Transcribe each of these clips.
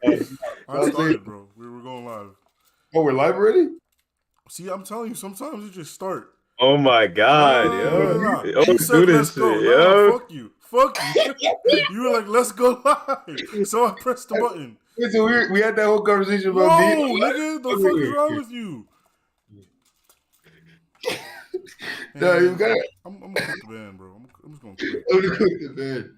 Hey, I I'll say, started, bro. We were going live. oh, we're live already? See, I'm telling you, sometimes it just start. Oh my No, God, no, no, no, yo. no, no. Oh, You do said let's this go. shit, No, no, yo. fuck you. Fuck you. You were like, let's go live. So I pressed the button. Wait, so we had that whole conversation about me. No, nigga, the fuck is wrong with you? No, you Man, got I'm gonna quit the band, bro. I'm just gonna quit. to man.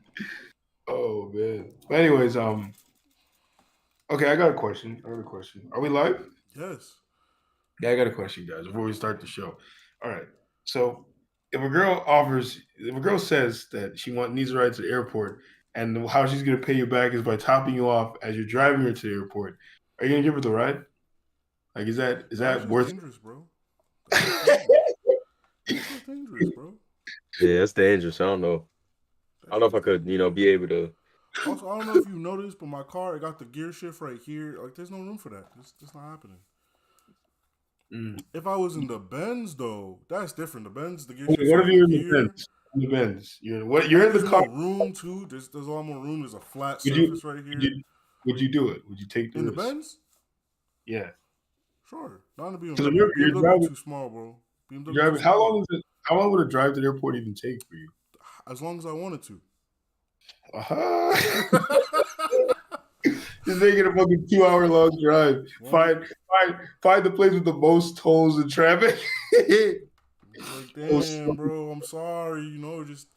Oh man. But anyways, okay, I got a question. Are we live? Yes. Yeah, I got a question, guys, before we start the show. All right. So if a girl says that needs a ride to the airport, and how she's gonna pay you back is by topping you off as you're driving her to the airport, are you gonna give her the ride? Like, is That's that just worth dangerous, bro. That's just dangerous. That's just dangerous, bro. Yeah, that's dangerous. I That's don't know if I just could, dangerous. be able to. Also, I don't know if you noticed, but my car, it got the gear shift right here. Like, there's no room for that. It's not happening. Mm. If I was in the Benz, though, that's different. The Benz, the gear shift's What if over you're in the here. Benz? In the Benz, you're And in the there's car. more room, too. There's a lot more room. There's a flat Would you surface right would here. you would you do it? Would you take the In the risk? Benz? Yeah. Sure. Not in the Because BMW. you're BMW driving. too small, bro. You're BMW too driving. How long small. is it? How long would a drive to the airport even take for you? As long as I wanted to. Uh-huh. Just making a fucking 2 hour long drive. One, Find the place with the most tolls and traffic. like, Oh, damn, bro, I'm sorry. Just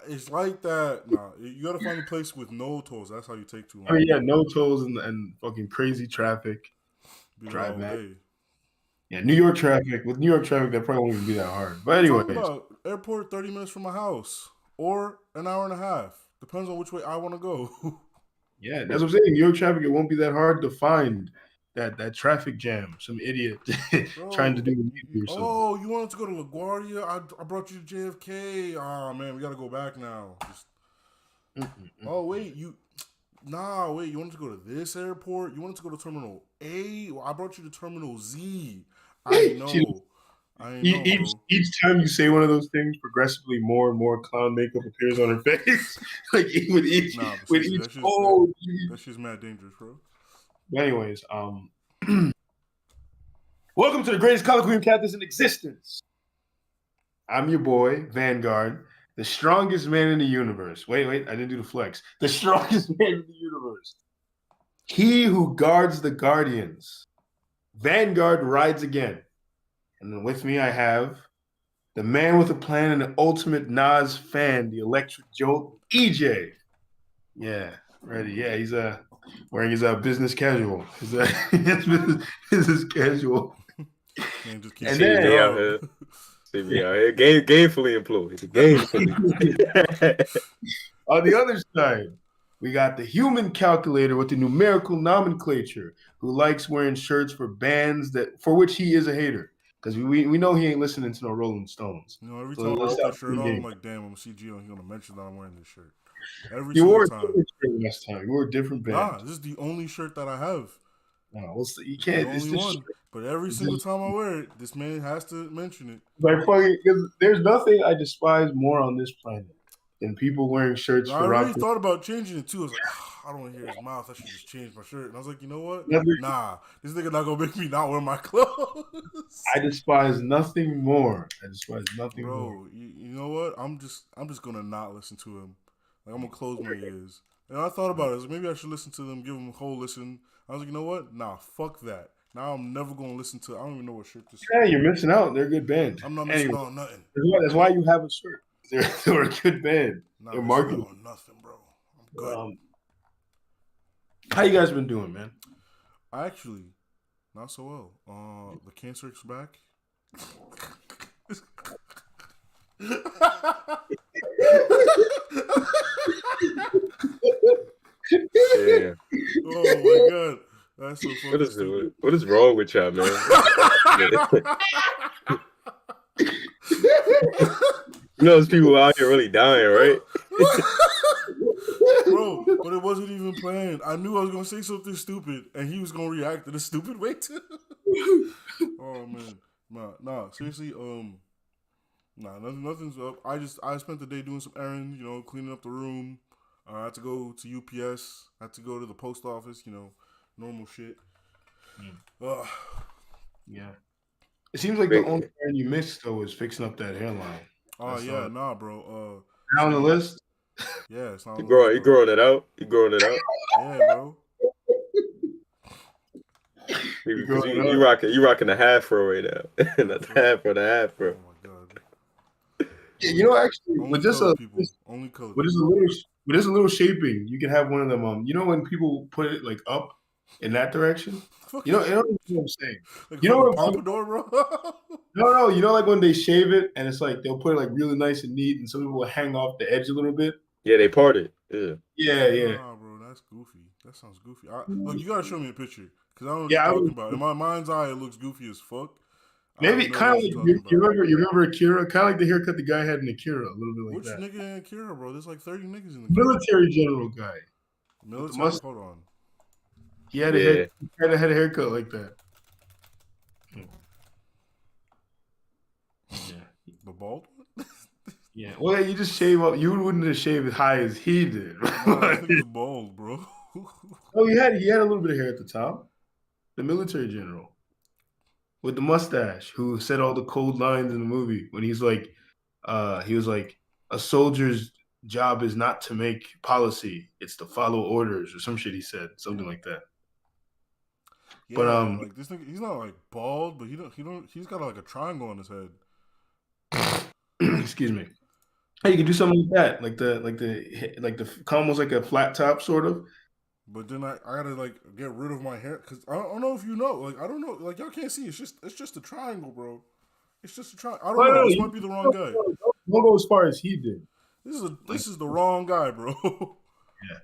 it's like that. Nah, you gotta find a place with no tolls. That's how you take too I mean, long. yeah, no tolls and fucking crazy traffic. Be there Drive all back. day. Yeah, New York traffic. With New York traffic, that probably won't even be that hard. But What you talking anyways, about? Airport 30 minutes from my house. Or an hour and a half. Depends on which way I wanna go. yeah, that's what I'm saying. New York traffic, it won't be that hard to find that traffic jam. Some idiot trying to Bro. do a or something. Oh, you wanted to go to LaGuardia? I brought you to JFK. Oh man, we gotta go back now. Oh wait, wait, you wanted to go to this airport? You wanted to go to Terminal A? Well, I brought you to Terminal Z. I She know. I know, bro. each time you say one of those things, progressively more and more clown makeup appears on her face. Like Nah, but with seriously, each oh. that shit's mad dangerous, bro. Anyways, welcome to the greatest color queen captains in existence. I'm your boy Vanguard, the strongest man in the universe. Wait, I didn't do the flex. The strongest man in the universe. He who guards the guardians. Vanguard rides again. And then with me, I have the man with a plan and the ultimate Nas fan, the electric jolt, EJ. Yeah, ready. Yeah, he's wearing his business casual. His business casual. Man, just You keep And see getting me then out job. here. See me out here. Gainfully employed. Gainfully. on the other side, we got the human calculator with the numerical nomenclature who likes wearing shirts for bands that for which he is a hater. Because we know he ain't listening to no Rolling Stones. Every So time I let's put stop this shirt playing on, I'm games. like, damn, I'm gonna see Gio and he's gonna mention that I'm wearing this shirt. Every You single wore a time. different shirt last time. You wore a different Nah, band. this is the only shirt that I have. No, you It's the can't. It's only just one. But every single time I wear it, this man has to mention it. like fucking. There's nothing I despise more on this planet than people wearing shirts I for really rock. thought about changing it too. I was like, I don't want to hear his mouth. I should just change my shirt. And I was like, you know what? Never, Nah, this nigga not gonna make me not wear my clothes. I despise nothing more. I despise nothing more. Bro, you know what? I'm just gonna not listen to him. Like I'm gonna close my ears. And I thought about it. I was like, maybe I should listen to them, give them a whole listen. I was like, you know what? Nah, fuck that. Now I'm never gonna listen to. I don't even know what shirt this is. Yeah, you're missing out. They're a good band. I'm not missing Anyway, out on nothing. that's why you have a shirt. They're a good band. Not They're missing out marketable. on nothing, bro. I'm good. How you guys been doing, man? Actually, not so well. The cancer is back. Yeah. Oh my god, that's so What fucking is stupid. it? What is wrong with y'all, man? There's people out here really dying, right? Bro, but it wasn't even planned. I knew I was gonna say something stupid, and he was gonna react in a stupid way too. Oh man, nah, seriously, nah, nothing's up. I spent the day doing some errands, cleaning up the room. I had to go to UPS. I had to go to the post office. You know, normal shit. Ugh. Yeah. It seems like the Wait, only thing you missed though is fixing up that hairline. Oh That's yeah, nah, bro. Now on the So list. yeah, it's not you on the list, growing, you bro. growing it out? You growing it out? Yeah, bro. You Because growing you up. rocking the half fro right now. Not the half or the half Oh fro. my god. Yeah, Only, actually, only with just colored a people. Only colored with just a people. little with just a little shaping, you can have one of them. When people put it like up in that direction. Fuck You know what I'm saying. like a You know fucking what I'm talking about? pompadour, bro. No. You know, like when they shave it and it's like they'll put it like really nice and neat, and some people will hang off the edge a little bit. Yeah, they parted. Yeah. Yeah. Nah, bro, that's goofy. That sounds goofy. Look, you gotta show me a picture because I don't know what Yeah, you're I talking was about. In my mind's eye, it looks goofy as fuck. I have maybe no kind idea of what like you're talking about. you remember Akira, kind of like the haircut the guy had in Akira, a little bit like Which that. nigga in Akira, bro? There's like 30 niggas in the Military general guy with the military. mustache. Hold on. He had Yeah. had a haircut like that. Yeah. The bald one? Yeah. Well, you just shave up. You wouldn't have shaved as high as he did. Nah, this nigga's bald, bro. Oh, he had a little bit of hair at the top. The military general with the mustache who said all the cold lines in the movie when he was like, a soldier's job is not to make policy, it's to follow orders or some shit he said, something like that. Yeah, But like this nigga, he's not like bald, but he's got like a triangle on his head. excuse me. Hey, you could do something like that, like the almost like a flat top sort of. But then I gotta like get rid of my hair because I don't know if you know. Like I don't know. Like y'all can't see. It's just a triangle, bro. It's just a triangle. I don't Well, know. no, This you might be the wrong guy. don't go as far as he did. This is the wrong guy, bro.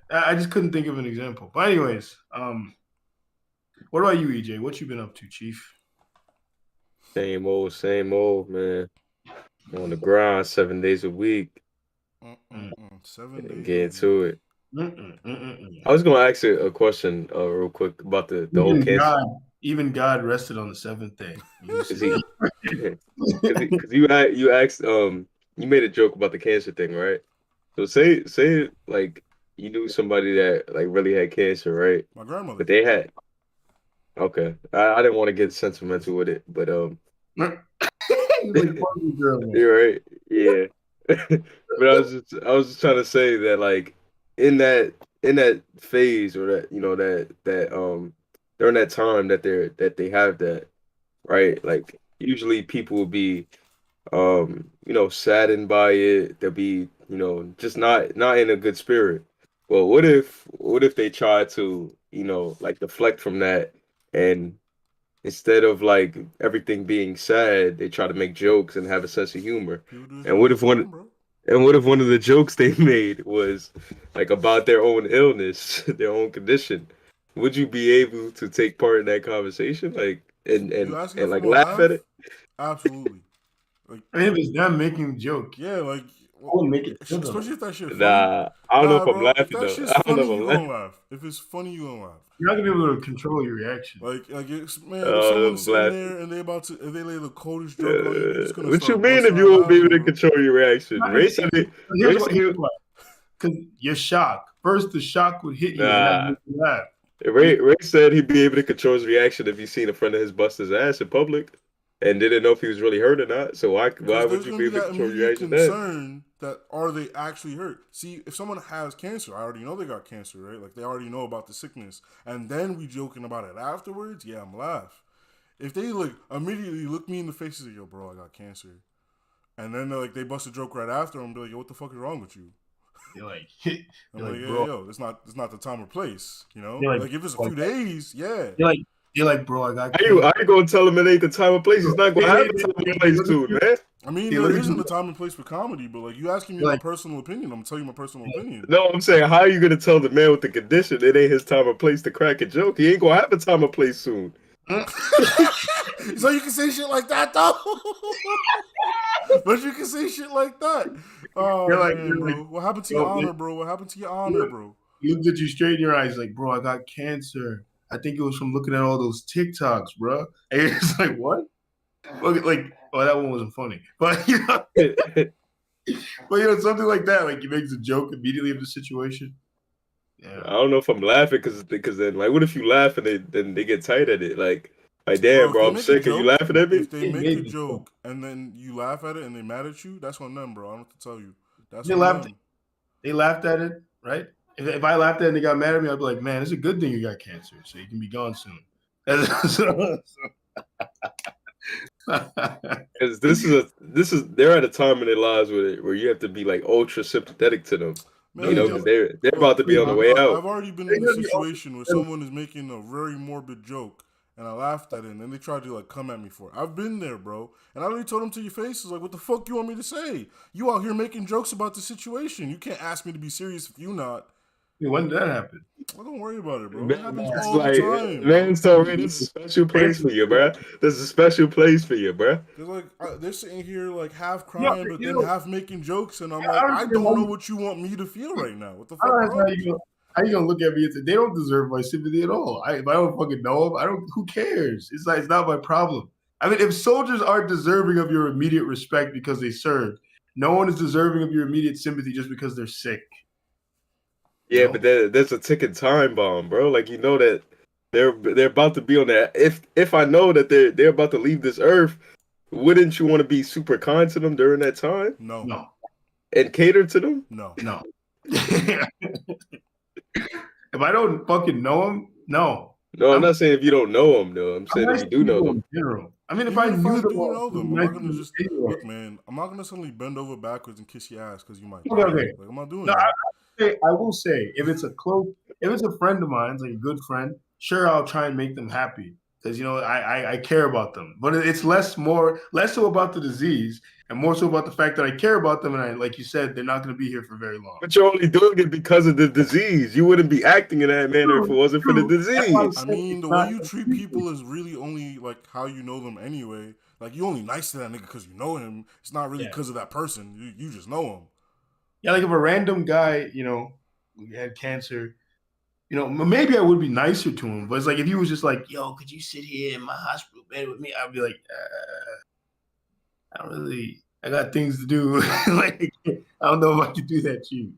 Yeah, I just couldn't think of an example. But anyways, what about you, EJ? What you been up to, Chief? Same old, man. On the grind 7 days a week. 7 days. Get into it. Mm-mm. I was gonna ask you a question real quick about the whole cancer. Even God rested on the seventh day. Cause you asked you made a joke about the cancer thing, right? So say like you knew somebody that like really had cancer, right? My grandmother. But they had okay. I didn't want to get sentimental with it, but you're right. Yeah. But I was just trying to say that like in that phase or that that during that time that they have that, right? Like usually people will be saddened by it. They'll be, just not in a good spirit. Well, what if they try to, like deflect from that and instead of like everything being sad, they try to make jokes and have a sense of humor. People do this And all what the if one time, bro. and what if one of the jokes they made was like about their own illness, their own condition? Would you be able to take part in that conversation, like and You and asking and if I'm like gonna laugh at laugh? it? Absolutely. Like I mean, if it's them making a joke, yeah, like I wouldn't make it to them. especially if that shit funny. Nah, I don't know Nah, if I'm bro. If laughing that though. shit's I don't know funny, if you I'm gonna laughing. laugh. If it's funny, you gonna laugh. You're not gonna be able to control your reaction. Like man, if someone's I'm sitting laughing. there and if they lay the coldest joke on you, you're just gonna What you start mean if busting you out won't be able laughing, to bro. control your reaction? Ray said it. Ray said Here's it. why. Because you're shocked. First, the shock would hit you, and that Nah. makes you laugh. Ray said he'd be able to control his reaction if he seen a friend of his bust his ass in public and didn't know if he was really hurt or not. So why Because would there's you gonna be be able to that control your immediate reaction then? concern that are they actually hurt? See, if someone has cancer, I already know they got cancer, right? Like they already know about the sickness, and then we joking about it afterwards. Yeah, I'm laugh. If they like immediately look me in the face and say, "Yo, bro, I got cancer," and then they bust a joke right after and be like, "Yo, what the fuck is wrong with you?" You're like, I'm like, bro. yo, it's not the time or place, you know. You're Like if it's a few days, yeah. You're like, bro, I got. How you gonna tell him it ain't the time or place? He's not gonna have a time or place to it, man. I mean, there isn't a time and place for comedy, but like you asking me my personal opinion, I'm gonna tell you my personal opinion. No, I'm saying, how are you gonna tell the man with the condition it ain't his time or place to crack a joke? He ain't gonna have a time or place soon. So you can say shit like that though. But you can say shit like that. Oh man, bro. What happened to your honor, bro? What happened to your honor, bro? He looked at you straight in your eyes, like, bro, I got cancer. I think it was from looking at all those TikToks, bro. And it's like, what? Like, oh, that one wasn't funny, but you know. But you know, something like that, like he makes a joke immediately of the situation. Yeah. I don't know if I'm laughing because then like what if you laugh and they get tight at it like damn Bro, if bro they I'm make a sick. Are you joke, laughing at me? if they It make made a me joke and then you laugh at it and they mad at you, that's on them, bro. I don't have to tell you. That's They on laughed. them. They laughed at it, right? If I laughed at it and they got mad at me, I'd be like, man, it's a good thing you got cancer, so you can be gone soon. Because they're at a time in their lives where you have to be like ultra sympathetic to them, you know, because Man, they're about to look, be on the way I've out. already been They're in a gonna be situation where someone is making a very morbid joke and I laughed at it and then they tried to like come at me for it. I've been there, bro. And I already told them to your face, like, what the fuck you want me to say? You out here making jokes about the situation. You can't ask me to be serious if you not. when did that happen? Well, don't worry about it, bro. It Man, happens it's all the like, time. man, so man, this is a special place for you, bruh. This is a special place for you, bruh. Cause like they're sitting here like half You know, crying, but you then know, half making jokes, and I'm I like, don't I think don't know I'm- what you want me to feel right now. What the I fuck, don't know bro? how you gonna look at me and say they don't deserve my sympathy at all. If I don't fucking know them, I don't. Who cares? It's like it's not my problem. I mean, if soldiers aren't deserving of your immediate respect because they served, no one is deserving of your immediate sympathy just because they're sick. Yeah, No. but there's a ticking time bomb, bro. Like you know that they're about to be on that. If I know that they're about to leave this earth, wouldn't you want to be super kind to them during that time No, No, and cater to them? no. no. If I don't fucking know them, no. No, I'm I'm- not saying if you don't know them, though. I'm I'm saying if nice you to do know people them. in general. I mean, if Even I knew do them, know them, I'm nice not gonna to just anyway. look, man. I'm not gonna suddenly bend over backwards and kiss your ass because you might. Okay, die. okay. Like I'm not doing No, that. I will say, if it's a friend of mine, like a good friend, sure, I'll try and make them happy because you know I care about them. But it's less so about the disease and more so about the fact that I care about them, and I, like you said, they're not going to be here for very long. But you're only doing it because of the disease. You wouldn't be acting in that manner if it wasn't for the disease. I mean, the way you treat people is really only like how you know them anyway. Like you only nice to that nigga because you know him. It's not really Yeah. because of that person. You just know him. Yeah, like if a random guy, you know, who had cancer, you know, maybe I would be nicer to him. But it's like if he was just like, "Yo, could you sit here in my hospital bed with me?" I'd be like, I don't really. I got things to do. Like I don't know if I could do that to you.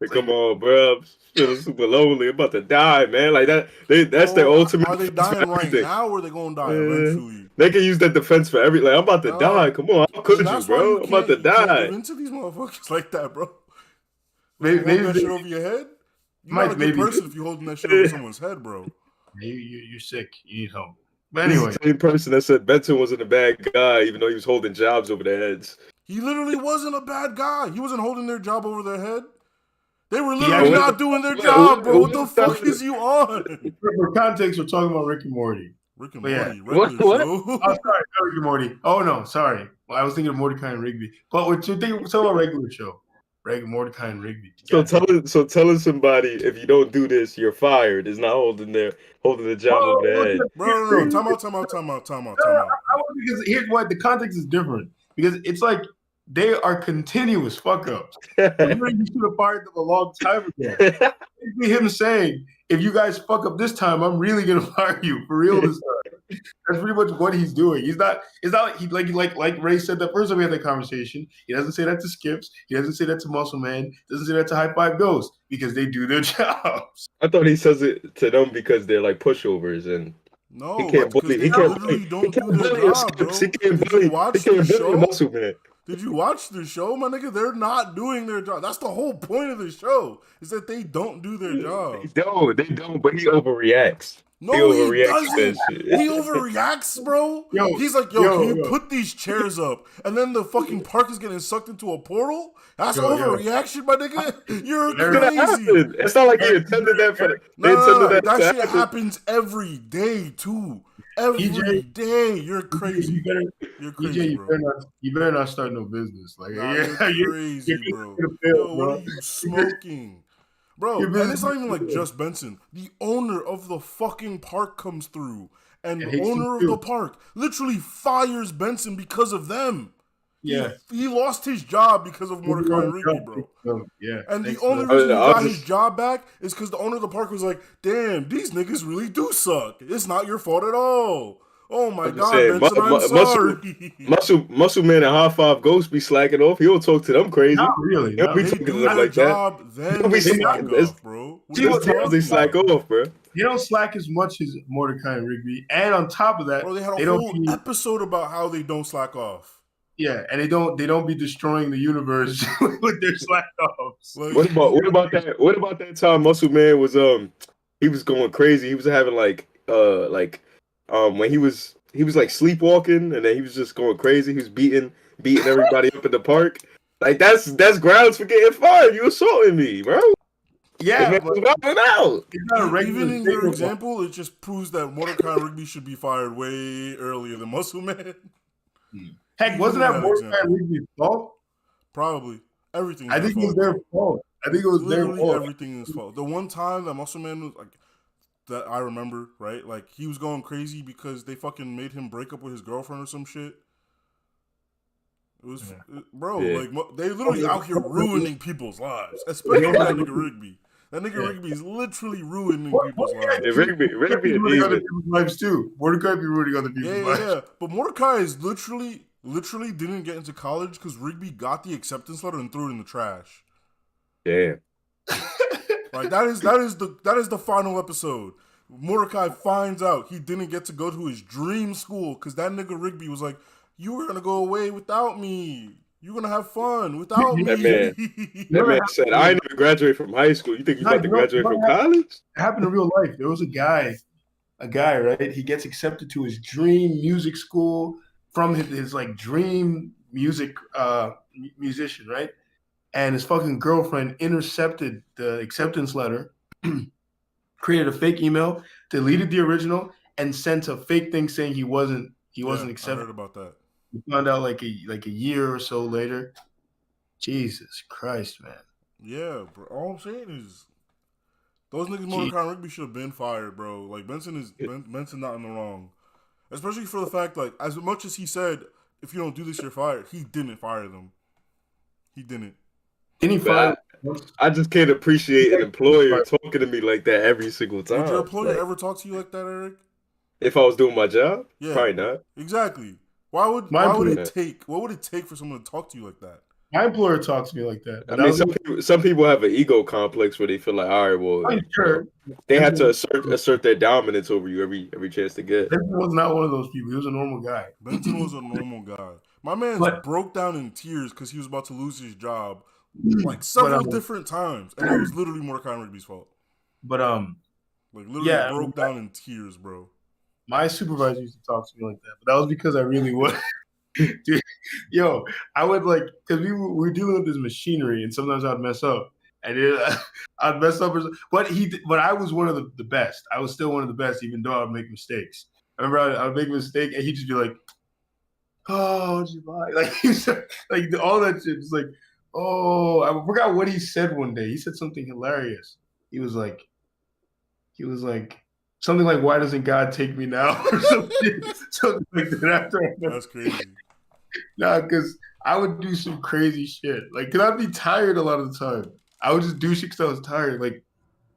Like, come on, bro. I'm feeling super lonely. I'm about to die, man. Like that's their Bro, ultimate. Are they defense for dying right everything. now, or are they gonna die Yeah. eventually? They can use that defense for every. Like, I'm about to No. die. Come on, how could you, That's why bro? I'm about to you can't die. give into these motherfuckers like that, bro. Maybe, Hold maybe that they- shit over your head. You're Mike, not a good maybe- person if you're holding that shit over someone's head, bro. you're sick. You need help. But This is anyway, the same person that said Benson wasn't a bad guy, even though he was holding jobs over their heads. He literally wasn't a bad guy. He wasn't holding their job over their head. They were Yeah, literally what- not doing their what- job, bro. What what- the fuck is you on? for context, we're talking about Rick and Morty. Rick and But yeah. Morty, regular What? show. Oh, sorry, not Rick and Morty. Oh no, sorry. Well, I was thinking of Mordecai and Rigby. But we're talking about a regular show. Mordecai and Rigby. So telling somebody if you don't do this, you're fired is not holding the job Oh, over their head. Bro, no. Time out. Because here's why the context is different. Because it's like they are continuous fuck ups. You should have fired them a long time ago. Basically him saying, if you guys fuck up this time, I'm really gonna fire you for real this time. That's pretty much what he's doing. It's not like he like Ray said the first time we had that conversation. He doesn't say that to Skips. He doesn't say that to Muscle Man. Doesn't say that to High Five Ghost because they do their jobs. I thought he says it to them because they're like pushovers and No, he can't because bully. they He can't literally bully. don't He do can't their bully job, bro. Skips. He can't Did bully. you watch He can't the bully show? Muscle Man. Did you watch the show, my nigga? They're not doing their job. That's the whole point of the show, is that they don't do their job. They don't. But he overreacts. No, He he overreacts to doesn't. that shit. He overreacts, bro. Yo, He's like, can you put these chairs up? And then the fucking park is getting sucked into a portal? That's Yo. overreaction, my nigga. You're It's gonna crazy. happen. It's not like he intended that for. They No, intended that to shit happen. happens every day, too. Every EJ, day. You're crazy. You're crazy, bro. You better not start no business. Like, Nah, yeah, you're crazy, bro. gonna fail, Yo, what bro. are you smoking? Bro, You're and it's not even like business. just Benson. The owner of the fucking park comes through, and And the hates owner him of too. the park literally fires Benson because of them. Yeah. He lost his job because of Mordecai and Rigby, bro. Yeah. And the thanks only for that. reason he I'll got just- his job back is because the owner of the park was like, damn, these niggas really do suck. It's not your fault at all. Oh my I'm just God, saying, Benson, I'm sorry. Muscle Man and High Five Ghost be slacking off. He don't talk to them crazy. Not really. He don't Not be really. They talking to do them their like that. job, then Don't they be slack slacking. It's off, bro. What See, are you what they times they talking slack about? off, bro. They don't slack as much as Mordecai and Rigby, and on top of that, Bro, they had a they don't whole be episode about how they don't slack off. and they don't be destroying the universe with their slack offs. Like, What about that time Muscle Man was he was going crazy. He was having when he was like sleepwalking and then he was just going crazy. He was beating everybody up in the park. Like that's grounds for getting fired. You assaulting me, bro. The Yeah, man but was wilding out. it's not a regular even in your thing. example, it just proves that Mordecai and Rigby should be fired way earlier than Muscle Man. Heck, wasn't that Mordecai and Rigby's fault? Probably. Everything. I think it was their fault. I think it was their Literally fault. everything is fault. The one time that Muscle Man was like, that I remember, right? Like he was going crazy because they fucking made him break up with his girlfriend or some shit. It was, bro, Yeah. like they literally out here ruining people's lives, especially that nigga Rigby. That nigga Rigby is literally ruining people's lives. Yeah, Rigby a ruining other demon. people's lives too. Mordecai be ruining other people's lives. Yeah. But Mordecai is literally didn't get into college because Rigby got the acceptance letter and threw it in the trash. Damn. Like that is the final episode. Mordecai finds out he didn't get to go to his dream school because that nigga Rigby was like, "You were gonna go away without me. You're gonna have fun without me." That man said, "I ain't even graduate from high school. You think you about to graduate from college?" It happened in real life. There was a guy, right? He gets accepted to his dream music school from his like dream music musician, right? And his fucking girlfriend intercepted the acceptance letter, created a fake email, deleted the original, and sent a fake thing saying he wasn't accepted. I heard about that. We found out like a year or so later. Jesus Christ, man. Yeah, bro. All I'm saying is those niggas Mordecai and Rigby should have been fired, bro. Like Benson not in the wrong. Especially for the fact, like, as much as he said, if you don't do this, you're fired, he didn't fire them. He didn't. I just can't appreciate an employer talking to me like that every single time. Would your employer ever talk to you like that, Eric? If I was doing my job? Yeah. Probably not. Exactly. Why would it take? What would it take for someone to talk to you like that? My employer talks to me like that. I mean, some people have an ego complex where they feel like, all right, well, they have to assert their dominance over you every chance to get. Benson was not one of those people. He was a normal guy. Benson was a normal guy. My man broke down in tears because he was about to lose his job like several different times, and it was literally Mordecai and Rigby's fault. But like literally broke down in tears, bro. My supervisor used to talk to me like that, but that was because I really was. Dude, yo, I would like because we were dealing with this machinery, and sometimes I'd mess up, and I'd mess up. But I was one of the best. I was still one of the best, even though I'd make mistakes. I remember I'd make a mistake, and he'd just be like, "Oh, like like all that shit." It's like, oh, I forgot what he said one day. He said something hilarious. He was like something like, "Why doesn't God take me now?" or something like that. That's crazy. Nah, because I would do some crazy shit. Like, because I'd be tired a lot of the time. I would just do shit because I was tired. Like,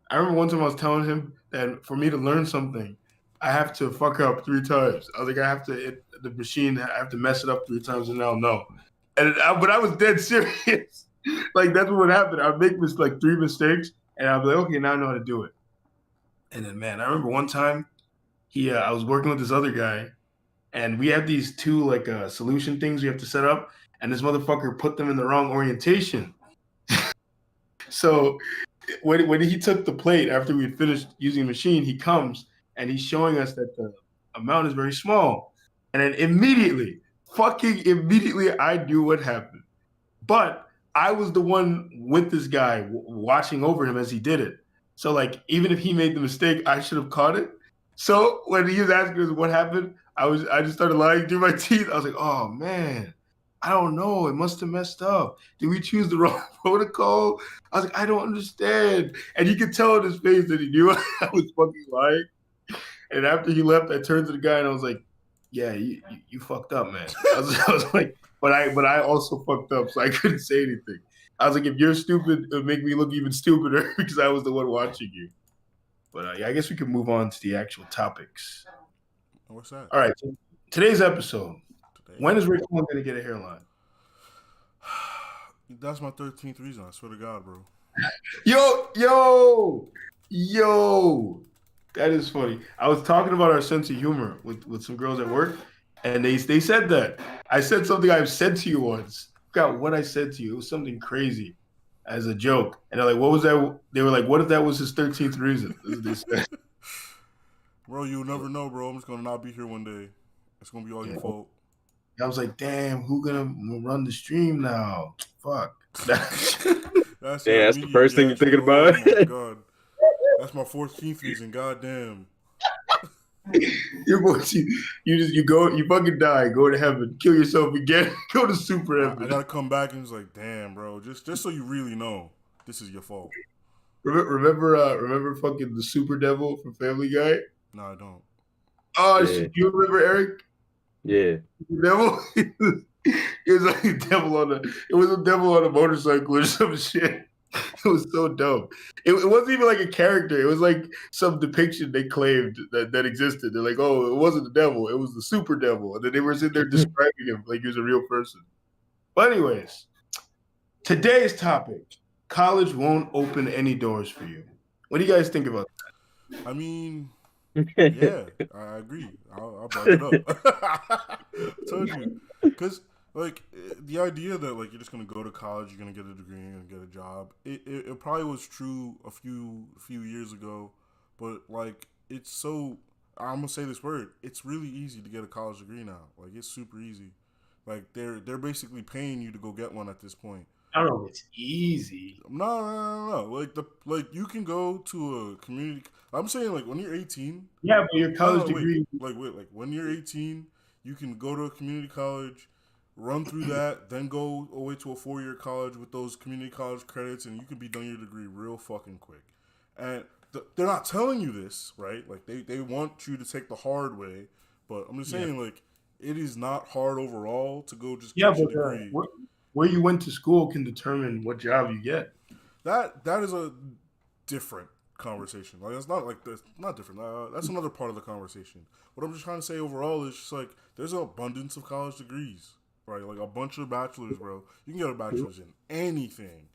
I remember one time I was telling him that for me to learn something, I have to fuck up 3 times. I was like, I have to mess it up 3 times and I'll know. But I was dead serious. Like, that's what would happen. I'd make 3 mistakes and I'd be like, okay, now I know how to do it. And then, man, I remember one time I was working with this other guy, and we had these 2 solution things we have to set up, and this motherfucker put them in the wrong orientation. So when he took the plate after we had finished using the machine, he comes and he's showing us that the amount is very small. And then immediately, I knew what happened. But I was the one with this guy watching over him as he did it. So, like, even if he made the mistake, I should have caught it. So when he was asking us what happened, I just started lying through my teeth. I was like, oh, man, I don't know. It must have messed up. Did we choose the wrong protocol? I was like, I don't understand. And you could tell in his face that he knew I was fucking lying. And after he left, I turned to the guy and I was like, yeah, you fucked up, man. I was like, but I also fucked up, so I couldn't say anything. I was like, if you're stupid, it'll make me look even stupider because I was the one watching you. But yeah, I guess we can move on to the actual topics. And what's that? All right. So today's episode. Today. When is Raekwon going to get a hairline? That's my 13th reason. I swear to God, bro. Yo. That is funny. I was talking about our sense of humor with some girls at work, and they said that. I said something I've said to you once. I forgot what I said to you. It was something crazy as a joke. And they're like, what was that? They were like, what if that was his 13th reason? This is what they said. Bro, you'll never know, bro. I'm just gonna not be here one day. It's gonna be all your fault. I was like, damn, who gonna run the stream now? Fuck. That's the first thing you're thinking about. Oh my God. That's my 14th reason. Goddamn. You're going to you fucking die, go to heaven, kill yourself again, go to super heaven. I gotta come back and it's like, damn, bro. Just so you really know, this is your fault. Remember fucking the super devil from Family Guy? No, I don't. Oh, yeah. You remember Eric? Yeah. The devil? It was like a devil on a motorcycle or some shit. It was so dope. It wasn't even like a character. It was like some depiction they claimed that existed. They're like, oh, it wasn't the devil. It was the super devil. And then they were sitting there describing him like he was a real person. But anyways, today's topic, college won't open any doors for you. What do you guys think about that? I mean, yeah, I agree. I'll back it up. I told you. Because, like, the idea that, like, you're just going to go to college, you're going to get a degree, you're going to get a job, it probably was true a few years ago. But, like, it's so, I'm going to say this word, it's really easy to get a college degree now. Like, it's super easy. Like, they're basically paying you to go get one at this point. I don't know if it's easy. No. Like you can go to a community. I'm saying like when you're 18. Yeah, but your college degree. Like when you're 18, you can go to a community college, run through that, then go away to a 4-year college with those community college credits, and you can be done your degree real fucking quick. And they're not telling you this, right? Like they want you to take the hard way, but I'm just saying like it is not hard overall to go just get your degree. Where you went to school can determine what job you get. That is a different conversation. Like it's not like this, not different. That's another part of the conversation. What I'm just trying to say overall is just like there's an abundance of college degrees, right? Like a bunch of bachelors, bro. You can get a bachelor's in anything,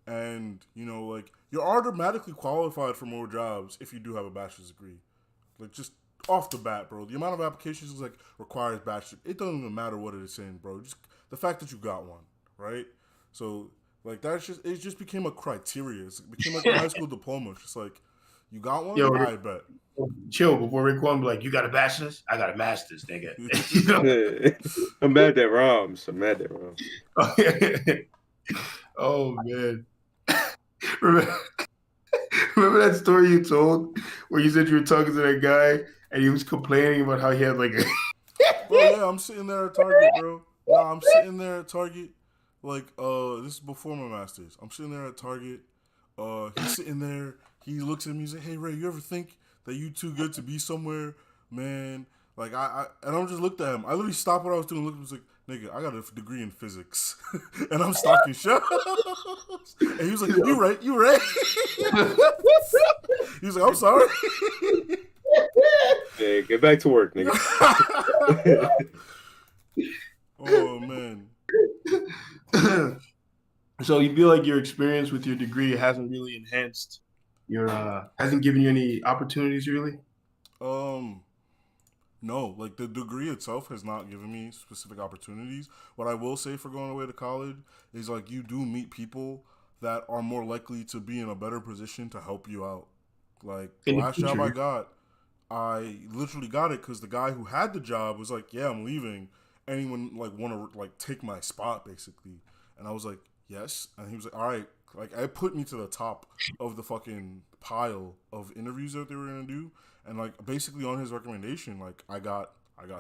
and you know, like you're automatically qualified for more jobs if you do have a bachelor's degree. Like just off the bat, bro. The amount of applications is like requires bachelor. It doesn't even matter what it is in, bro. Just the fact that you got one. Right, so like it just became a criteria. It became like a high school diploma. It's just like you got one. I bet. Chill before Raekwon be like, "You got a bachelor's? I got a master's, nigga." I'm mad at Roms. Oh man, remember that story you told where you said you were talking to that guy and he was complaining about how he had like a. Bro, yeah, I'm sitting there at Target, bro. Nah, I'm sitting there at Target. Like, this is before my master's. I'm sitting there at Target. He's sitting there. He looks at me and says, "Hey, Ray, you ever think that you too good to be somewhere, man?" Like, and I'm just looked at him. I literally stopped what I was doing and looked at him and was like, "Nigga, I got a degree in physics." And I'm stocking shelves. And he was like, you right. He was like, "I'm sorry." Hey, get back to work, nigga. Oh, man. So you feel like your experience with your degree hasn't really enhanced your hasn't given you any opportunities really? No, like the degree itself has not given me specific opportunities. What I will say for going away to college is like you do meet people that are more likely to be in a better position to help you out. Like the last job I got, I literally got it because the guy who had the job was like, "Yeah, I'm leaving. Anyone like want to like take my spot basically?" And I was like, "Yes." And he was like, "All right." Like it put me to the top of the fucking pile of interviews that they were gonna do, and like basically on his recommendation, like I got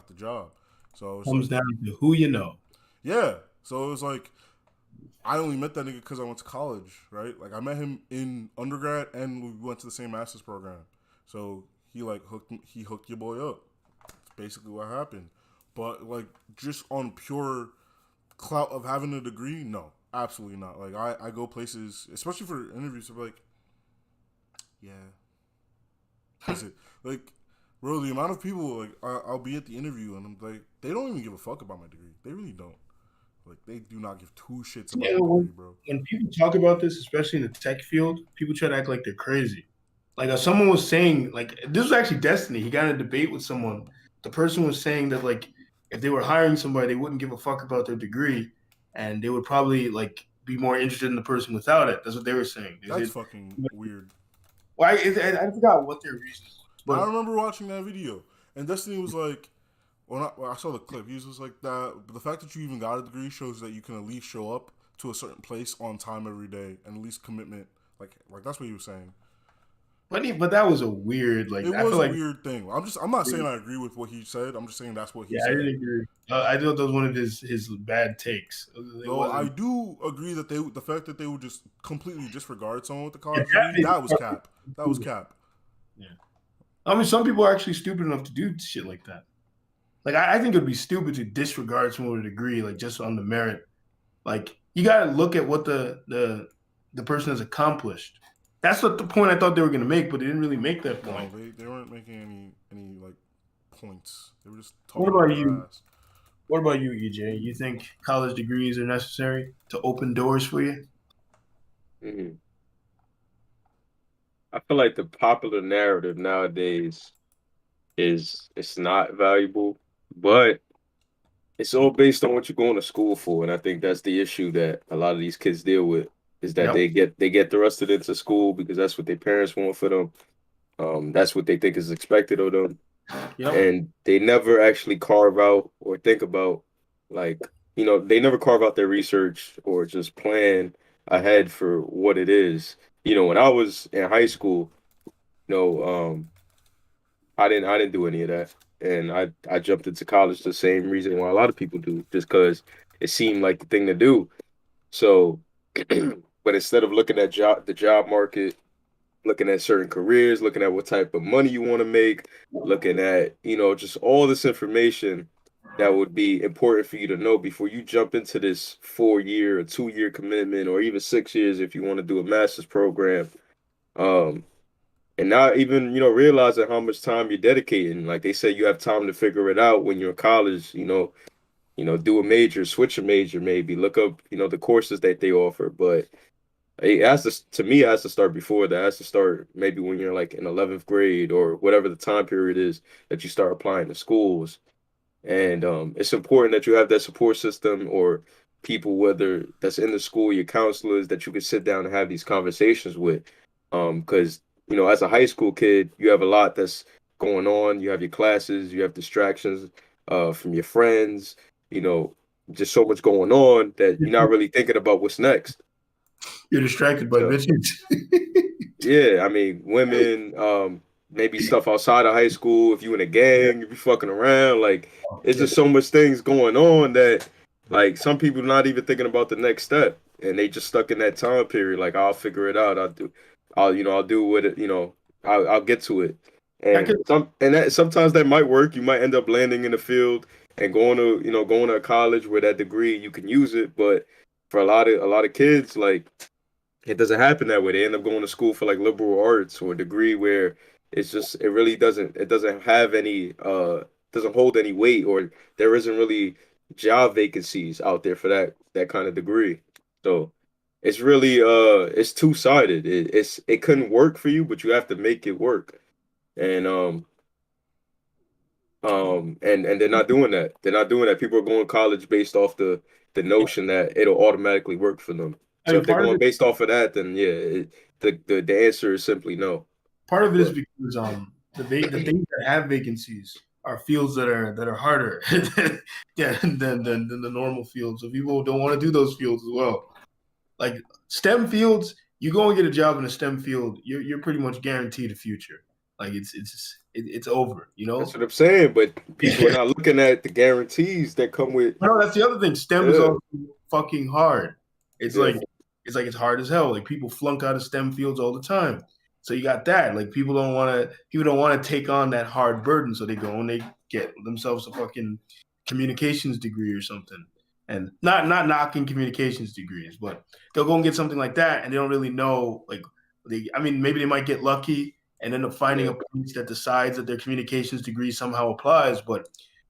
the job. So it comes down to who you know. Yeah. So it was like I only met that nigga because I went to college, right? Like I met him in undergrad and we went to the same master's program. So he hooked your boy up. That's basically what happened. But like just on pure clout of having a degree, no, absolutely not. Like I go places, especially for interviews, I'm like, yeah. Is it like Bro, the amount of people like I'll be at the interview and I'm like, they don't even give a fuck about my degree. They really don't. Like they do not give two shits about Yeah, my degree, bro. when people talk about this, especially in the tech field, people try to act like they're crazy. Like someone was saying, like this was actually Destiny. He got in a debate with someone. The person was saying that like if they were hiring somebody, they wouldn't give a fuck about their degree, and they would probably like be more interested in the person without it. That's what they were saying. They That's said, fucking weird. well, I forgot what their reason was, But I but remember watching that video, and Destiny was like, well, I saw the clip. He was just like that. The fact that you even got a degree shows that you can at least show up to a certain place on time every day, and at least commitment. Like that's what he was saying. but that was a weird like It I was feel a like weird thing. I'm not saying I agree with what he said. I'm just saying that's what he yeah I said. didn't agree. I thought that was one of his bad takes. It Though I wasn't. do agree that the fact that they would just completely disregard someone with the Yeah, college degree, that was cap. That was cap. yeah. I mean, some people are actually stupid enough to do shit like that. Like, I think it would be stupid to disregard someone with a degree, like just on the merit. Like, you got to look at what the person has accomplished. That's what the point I thought they were going to make, but they didn't really make that No, point. they weren't making any like points. They were just What talking out about their you? ass. What about you, EJ? You think college degrees are necessary to open doors for you? Mhm. I feel like the popular narrative nowadays is it's not valuable, but it's all based on what you're going to school for, and I think that's the issue that a lot of these kids deal with is that Yep. they get thrusted into school because that's what their parents want for them. That's what they think is expected of them, Yep. and they never actually carve out or think about like they never carve out their research or just plan ahead for what it is. When I was in high school, you know, I didn't do any of that, and I jumped into college the same reason why a lot of people do, just because it seemed like the thing to do. So, but instead of looking at the job market, looking at certain careers, looking at what type of money you want to make, looking at just all this information that would be important for you to know before you jump into this 4 year or 2 year commitment, or even 6 years if you want to do a master's program. Um, and not even realizing how much time you're dedicating. Like they say, you have time to figure it out when you're in college. Do a major, switch a major, maybe look up the courses that they offer. But it has to me, it has to start before that. It has to start maybe when you're like in 11th grade or whatever the time period is that you start applying to schools. And it's important that you have that support system or people, whether that's in the school, your counselors, that you can sit down and have these conversations with. Because as a high school kid, you have a lot that's going on. You have your classes, you have distractions from your friends, you know, just so much going on that you're not really thinking about what's next. You're distracted by So bitches. yeah, I mean, women, maybe stuff outside of high school. If you in a gang, if you fucking around, like it's Yeah. just so much things going on that, like, some people not even thinking about the next step, and they just stuck in that time period. Like, I'll figure it out. I'll do what it. I'll get to it. I could, Sometimes that might work. You might end up landing in the field and going to a college where that degree you can use it. But for a lot of kids, like, it doesn't happen that way. They end up going to school for like liberal arts or a degree where it really doesn't have any doesn't hold any weight, or there isn't really job vacancies out there for that kind of degree. So it's really it's two-sided. It couldn't work for you, but you have to make it work. And and they're not doing that. They're not doing that. People are going to college based off the notion that it'll automatically work for them. I So mean, if they're going based off of that, then yeah, the answer is simply no. part of it is But because the things that have vacancies are fields that are harder yeah, than the normal fields. So people don't want to do those fields as well. Like STEM fields, you go and get a job in a STEM field, you're pretty much guaranteed a future. Like it's over, you that's know. what I'm saying. But people are not looking at the guarantees that come with. No, that's the other thing. STEM is Yeah, also fucking hard. It's yeah. like it's hard as hell. Like people flunk out of STEM fields all the time. So you got that. Like people don't want to take on that hard burden. So they go and they get themselves a fucking communications degree or something. And not knocking communications degrees, but they'll go and get something like that, and they don't really know. Like I mean, maybe they might get lucky and end up finding a place that decides that their communications degree somehow applies. But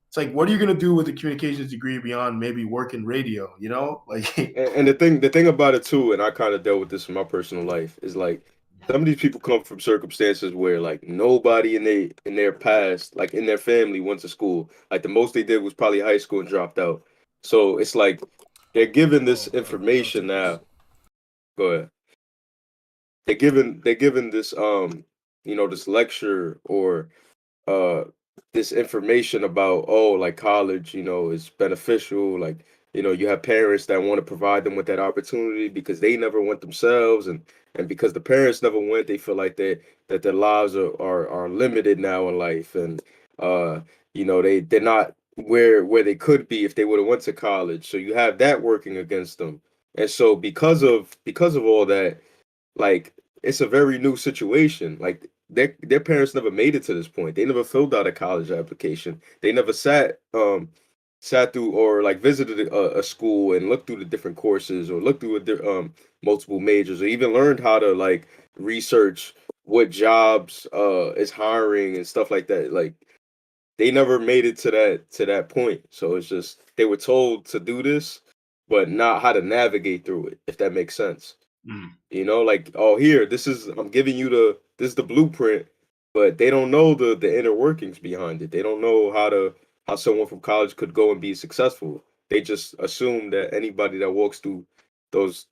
it's like, what are you gonna do with a communications degree beyond maybe work in radio? You know, like And the thing about it too, and I kind of dealt with this in my personal life, is like some of these people come from circumstances where like nobody in their past, like in their family, went to school. Like the most they did was probably high school and dropped out. So it's like they're given this information now. Go ahead. They're given this this lecture or uh this information about, oh, like college, is beneficial. Like, you have parents that want to provide them with that opportunity because they never went themselves, and because the parents never went, they feel like that their lives are limited now in life, and they're not where they could be if they would have went to college. So you have that working against them. And so because of all that, like, it's a very new situation. Like their parents never made it to this point. They never filled out a college application. They never sat through or like visited a school and looked through the different courses or looked through multiple majors or even learned how to like research what jobs is hiring and stuff like that. Like they never made it to that point. So it's just they were told to do this, but not how to navigate through it, if that makes sense. mm, Like, oh, here, I'm giving you this is the blueprint, but they don't know the inner workings behind it. They don't know how someone from college could go and be successful. They just assume that anybody that walks through those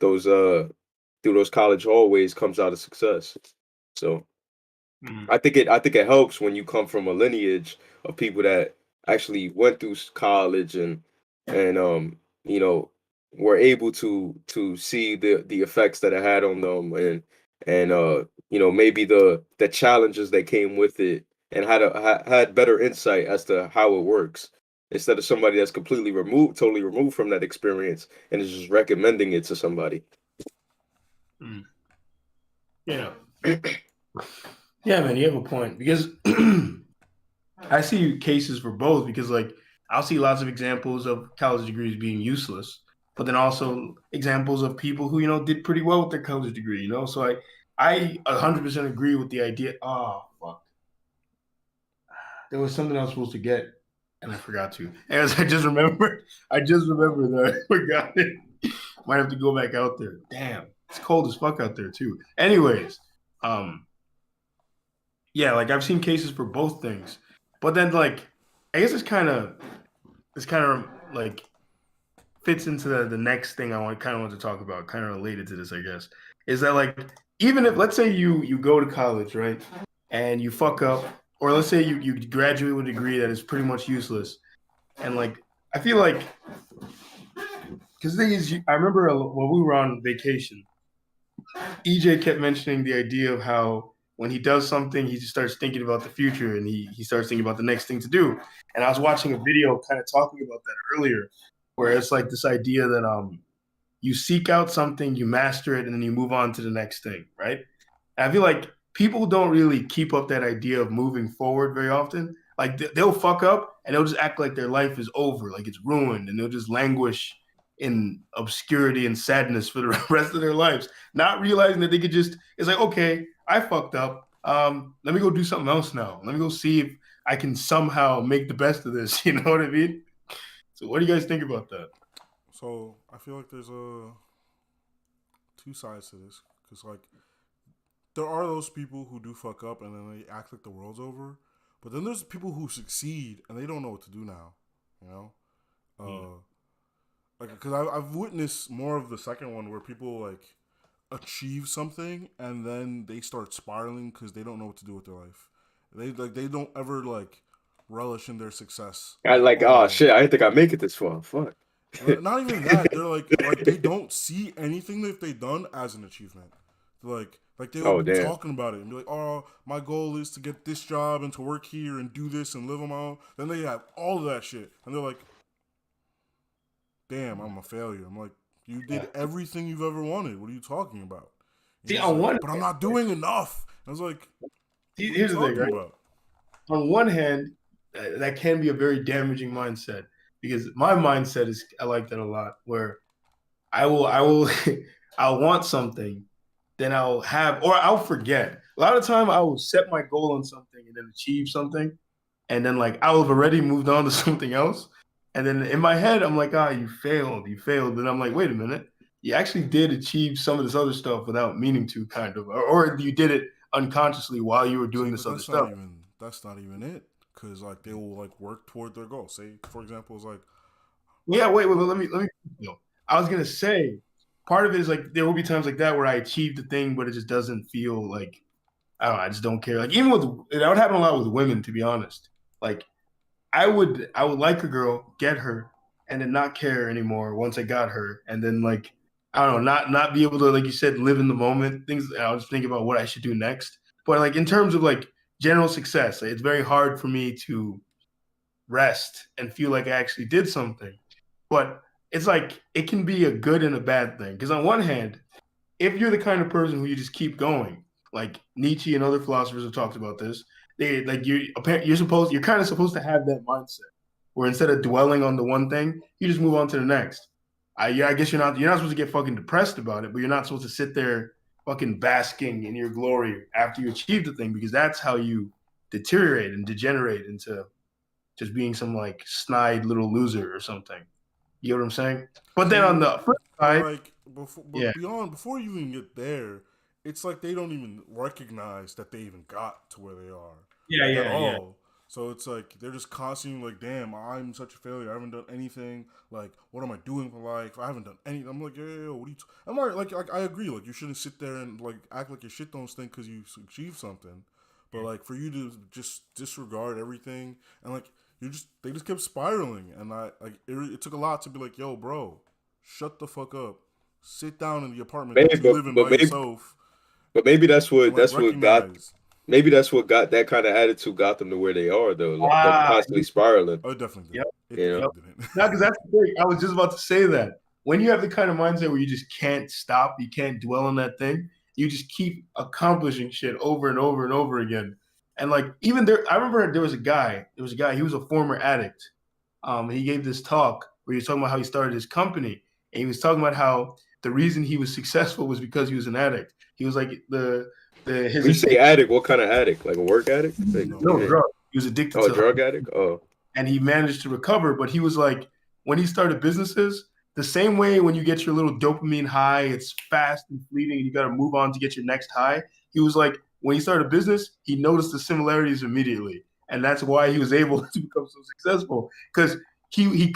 college hallways comes out of success. So mm, I think it helps when you come from a lineage of people that actually went through college and were able to see the effects that it had on them and maybe the challenges that came with it and had better insight as to how it works instead of somebody that's totally removed from that experience and is just recommending it to somebody. mm. Yeah. Yeah, man, you have a point because I see cases for both because like I'll see lots of examples of college degrees being useless, but then also examples of people who, did pretty well with their college degree. So I 100% agree with the idea. Oh, fuck. There was something I was supposed to get and I forgot to. As I just remembered that I forgot it. Might have to go back out there. Damn. It's cold as fuck out there too. Anyways, um yeah, like I've seen cases for both things. But then like I guess it's kind of like fits into the next thing I want to talk about, kind of related to this, I guess. Is that like even if let's say you go to college, right? And you fuck up, or let's say you graduate with a degree that is pretty much useless. And like I feel like because the thing is I remember when we were on vacation, EJ kept mentioning the idea of how when he does something, he just starts thinking about the future and he starts thinking about the next thing to do. And I was watching a video kind of talking about that earlier, where it's like this idea that you seek out something, you master it, and then you move on to the next thing, right? And I feel like people don't really keep up that idea of moving forward very often. Like they'll fuck up and they'll just act like their life is over, like it's ruined, and they'll just languish in obscurity and sadness for the rest of their lives, not realizing that they could just. It's like, okay, I fucked up. Let me go do something else now. Let me go see if I can somehow make the best of this. You know what I mean? So, what do you guys think about that? So I feel like there's two sides to this because like there are those people who do fuck up and then they act like the world's over, but then there's people who succeed and they don't know what to do now. You know, like because I've witnessed more of the second one where people like achieve something and then they start spiraling because they don't know what to do with their life. They don't ever like relish in their success I at like, oh all. shit, I didn't think I'd make it this far. Fuck. Not even that. They're like they don't see anything that they've done as an achievement. They're like they'll Oh be damn. talking about it and be like, "Oh, my goal is to get this job and to work here and do this and live on my own." Then they have all of that shit, and they're like, "Damn, I'm a failure." I'm like, "You did everything you've ever wanted. What are you talking about?" And See, he's on like, one "But I'm not doing enough." I was like, "What are you here's the thing, talking right? about?" On one hand, that can be a very damaging mindset because my mindset is I like that a lot. Where I will I'll want something, then I'll have or I'll forget. a lot of time I will set my goal on something and then achieve something, and then like I will have already moved on to something else, and then in my head I'm like, you failed, and I'm like, wait a minute, you actually did achieve some of this other stuff without meaning to, kind of, or you did it unconsciously while you were doing See, this but other stuff. that's not even it. Cause like they will like work toward their goal. Say for example, it's like Yeah, wait, let me. You know, I was gonna say part of it is like there will be times like that where I achieve the thing, but it just doesn't feel like I don't know. I just don't care. Like even with that would happen a lot with women, to be honest. Like I would like a girl, get her, and then not care anymore once I got her, and then like I don't know, not be able to, like you said, live in the moment. Things I was thinking about what I should do next. But like in terms of like general success, like, it's very hard for me to rest and feel like I actually did something. But it's like it can be a good and a bad thing. Because on one hand, if you're the kind of person who you just keep going, like Nietzsche and other philosophers have talked about this, they like you're kind of supposed to have that mindset where instead of dwelling on the one thing, you just move on to the next. Yeah, I guess you're not supposed to get fucking depressed about it, but you're not supposed to sit there fucking basking in your glory after you achieve the thing because that's how you deteriorate and degenerate into just being some like snide little loser or something. You know what I'm saying? But then on see, the flip but side, like before, yeah, but beyond before you even get there, it's like they don't even recognize that they even got to where they are yeah, at yeah, yeah. all. So it's like they're just constantly like, "Damn, I'm such a failure. I haven't done anything. Like, what am I doing for life? I haven't done anything." I'm like, "Yeah, what are you?" I'm like, I agree. Like, you shouldn't sit there and like act like your shit don't stink because you achieved something. But like, for you to just disregard everything and like they just kept spiraling, and I like it took a lot to be like, "Yo, bro, shut the fuck up. Sit down in the apartment Maybe, that you live in by yourself but maybe and like that's what got recognize." maybe that's what got that kind of attitude got them to where they are though, like them Ah, constantly spiraling. Oh, it definitely yep, didn't. It You know, yep. definitely didn't. No, because that's the thing. I was just about to say that. When you have the kind of mindset where you just can't stop, you can't dwell on that thing, you just keep accomplishing shit over and over and over again. And like even there, I remember there was a guy, he was a former addict. He gave this talk where he was talking about how he started his company, and he was talking about how the reason he was successful was because he was an addict. He was like the his when you say addict, what kind of addict? Like a work addict? Like No, what do you no mean? drug. He was addicted Oh, a to, drug addict? Oh, and he managed to recover. But he was like, when he started businesses, the same way when you get your little dopamine high, it's fast and fleeting, and you got to move on to get your next high. He was like, when he started a business, he noticed the similarities immediately, and that's why he was able to become so successful. Because he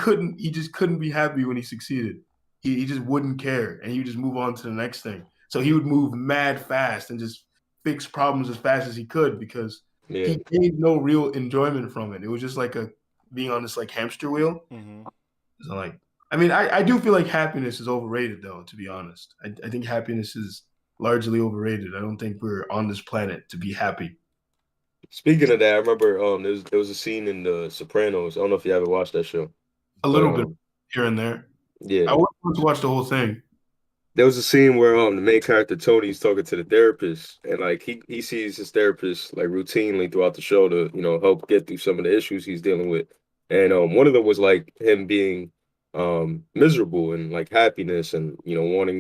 just couldn't be happy when he succeeded. He just wouldn't care, and he would just move on to the next thing. So he would move mad fast and just fix problems as fast as he could because yeah. he gained no real enjoyment from it. It was just like a being on this like hamster wheel. mm-hmm. So like, I mean, I do feel like happiness is overrated though. To be honest, I think happiness is largely overrated. I don't think we're on this planet to be happy. Speaking of that, I remember there was a scene in The Sopranos. I don't know if you ever watched that show, A but little bit here and there. yeah, I would want to watch the whole thing. there was a scene where the main character Tony's talking to the therapist, and like he sees his therapist like routinely throughout the show to help get through some of the issues he's dealing with, and one of them was like him being miserable and like happiness and wanting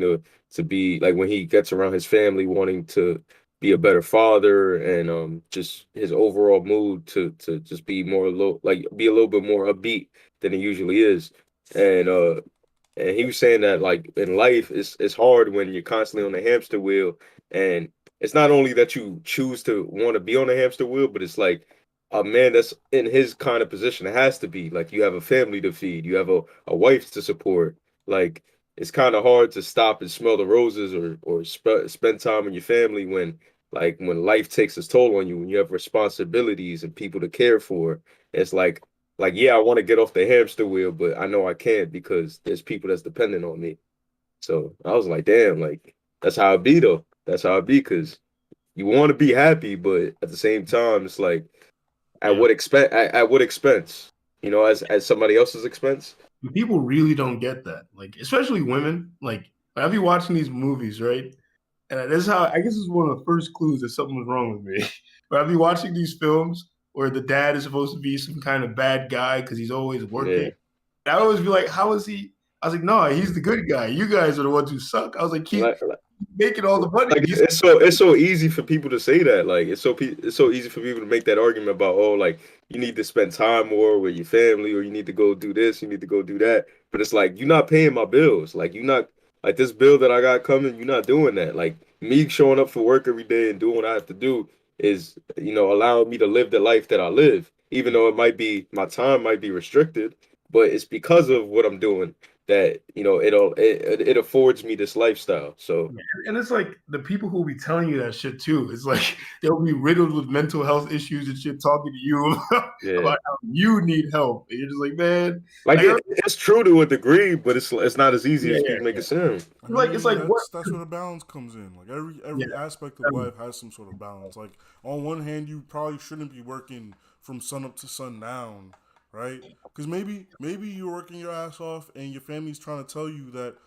to be like when he gets around his family, wanting to be a better father, and just his overall mood to just be more low, like be a little bit more upbeat than he usually is, and he was saying that like in life it's hard when you're constantly on the hamster wheel, and it's not only that you choose to want to be on the hamster wheel, but it's like a man that's in his kind of position, it has to be like you have a family to feed, you have a wife to support. Like it's kind of hard to stop and smell the roses or spend time with your family when when life takes its toll on you, when you have responsibilities and people to care for. It's like, yeah, I want to get off the hamster wheel, but I know I can't because there's people that's dependent on me. So I was like, damn, like that's how it be though. That's how it be because you want to be happy, but at the same time, it's like at Yeah, what expense? At what expense? As somebody else's expense. people really don't get that. Like especially women. Like I'll be watching these movies, right? And this is how I guess this is one of the first clues that something was wrong with me. But I'll be watching these films where the dad is supposed to be some kind of bad guy because he's always working. Yeah, I always be like, how is he? was like, no, he's the good guy. You guys are the ones who suck. I was like, keep Like, making all the money. like it's so easy for people to say that. Like it's so easy for people to make that argument about, oh, like you need to spend time more with your family, or you need to go do this, you need to go do that. But it's like you're not paying my bills. Like you're not, like this bill that I got coming, you're not doing that. Like me showing up for work every day and doing what I have to do is, allowing me to live the life that I live, even though it might be my time might be restricted, but it's because of what I'm doing that it affords me this lifestyle. So And it's like the people who will be telling you that shit too. It's like they'll be riddled with mental health issues and shit, talking to you yeah, about how you need help, and you're just like, man, like like, it's true to a degree, but it's not as easy yeah, as yeah, people make yeah. it sound. I Like mean, it's like what? that's where the balance comes in. Like every Yeah, aspect of life has some sort of balance. Like on one hand, you probably shouldn't be working from sun up to sundown, right? Because maybe you're working your ass off, and your family's trying to tell you that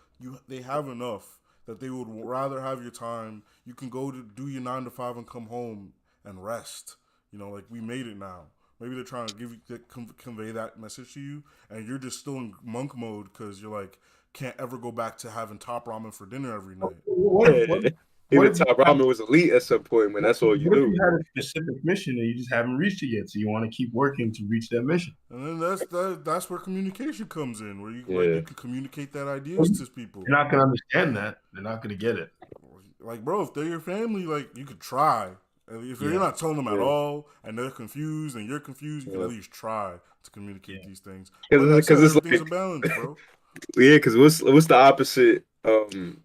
they have enough, that they would rather have your time. You can go to do your 9 to 5 and come home and rest. Like we made it now. Maybe they're trying to convey that message to you, and you're just still in monk mode because you're like can't ever go back to having top ramen for dinner every night. What Even if you Top had, Ramen was elite at some point when that's all you what if do. you had a specific mission and you just haven't reached it yet, so you want to keep working to reach that mission? And then that's where communication comes in, where you Yeah. can communicate that ideas to people. They're not gonna understand that. They're not gonna get it. Like, bro, if they're your family, like you could try. If you're Yeah. not telling them at Yeah. all, and they're confused and you're confused, you can Yeah. at least try to communicate these things. Because But like I said, it's everything's a like, balance, bro. yeah, because what's the opposite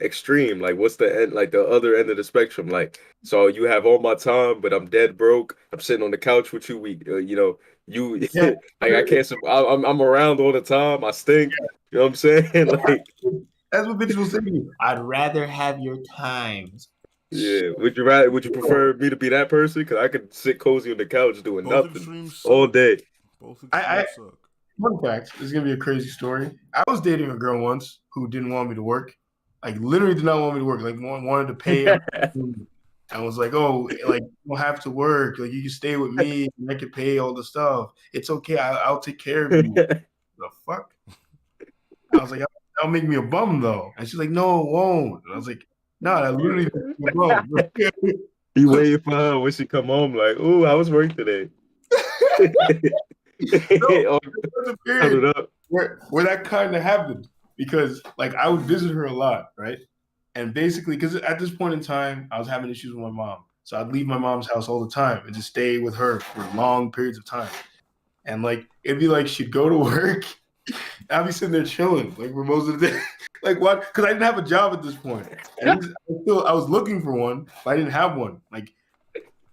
extreme? Like what's the end, like the other end of the spectrum? Like, so you have all my time, but I'm dead broke. I'm sitting on the couch with you. You Yeah. like I can't. I'm around all the time. I stink. You know what I'm saying? Like, That's what bitches will say to you. I'd rather have your time. yeah. Would you prefer me to be that person? Because I could sit cozy on the couch doing Both nothing extremes all suck. day. Both I extremes suck. Fun fact, this is gonna be a crazy story. I was dating a girl once who didn't want me to work. Like literally did not want me to work. Like wanted to pay everything. I was like, oh, like you don't have to work. Like you can stay with me and I can pay all the stuff. It's okay. I'll take care of you. The fuck? I was like, that'll make me a bum though. And she's like, no, it won't. And I was like, no, that literally makes me a bum. You waiting for her when she come home, like, ooh, how was work today? No, Oh, there's a cut period it up. where that kind of happened because like I would visit her a lot, right? And basically, because at this point in time, I was having issues with my mom, so I'd leave my mom's house all the time and just stay with her for long periods of time. And like it'd be like she'd go to work, I'd be sitting there chilling like for most of the day. Like what? Because I didn't have a job at this point. And I was looking for one, but I didn't have one. Like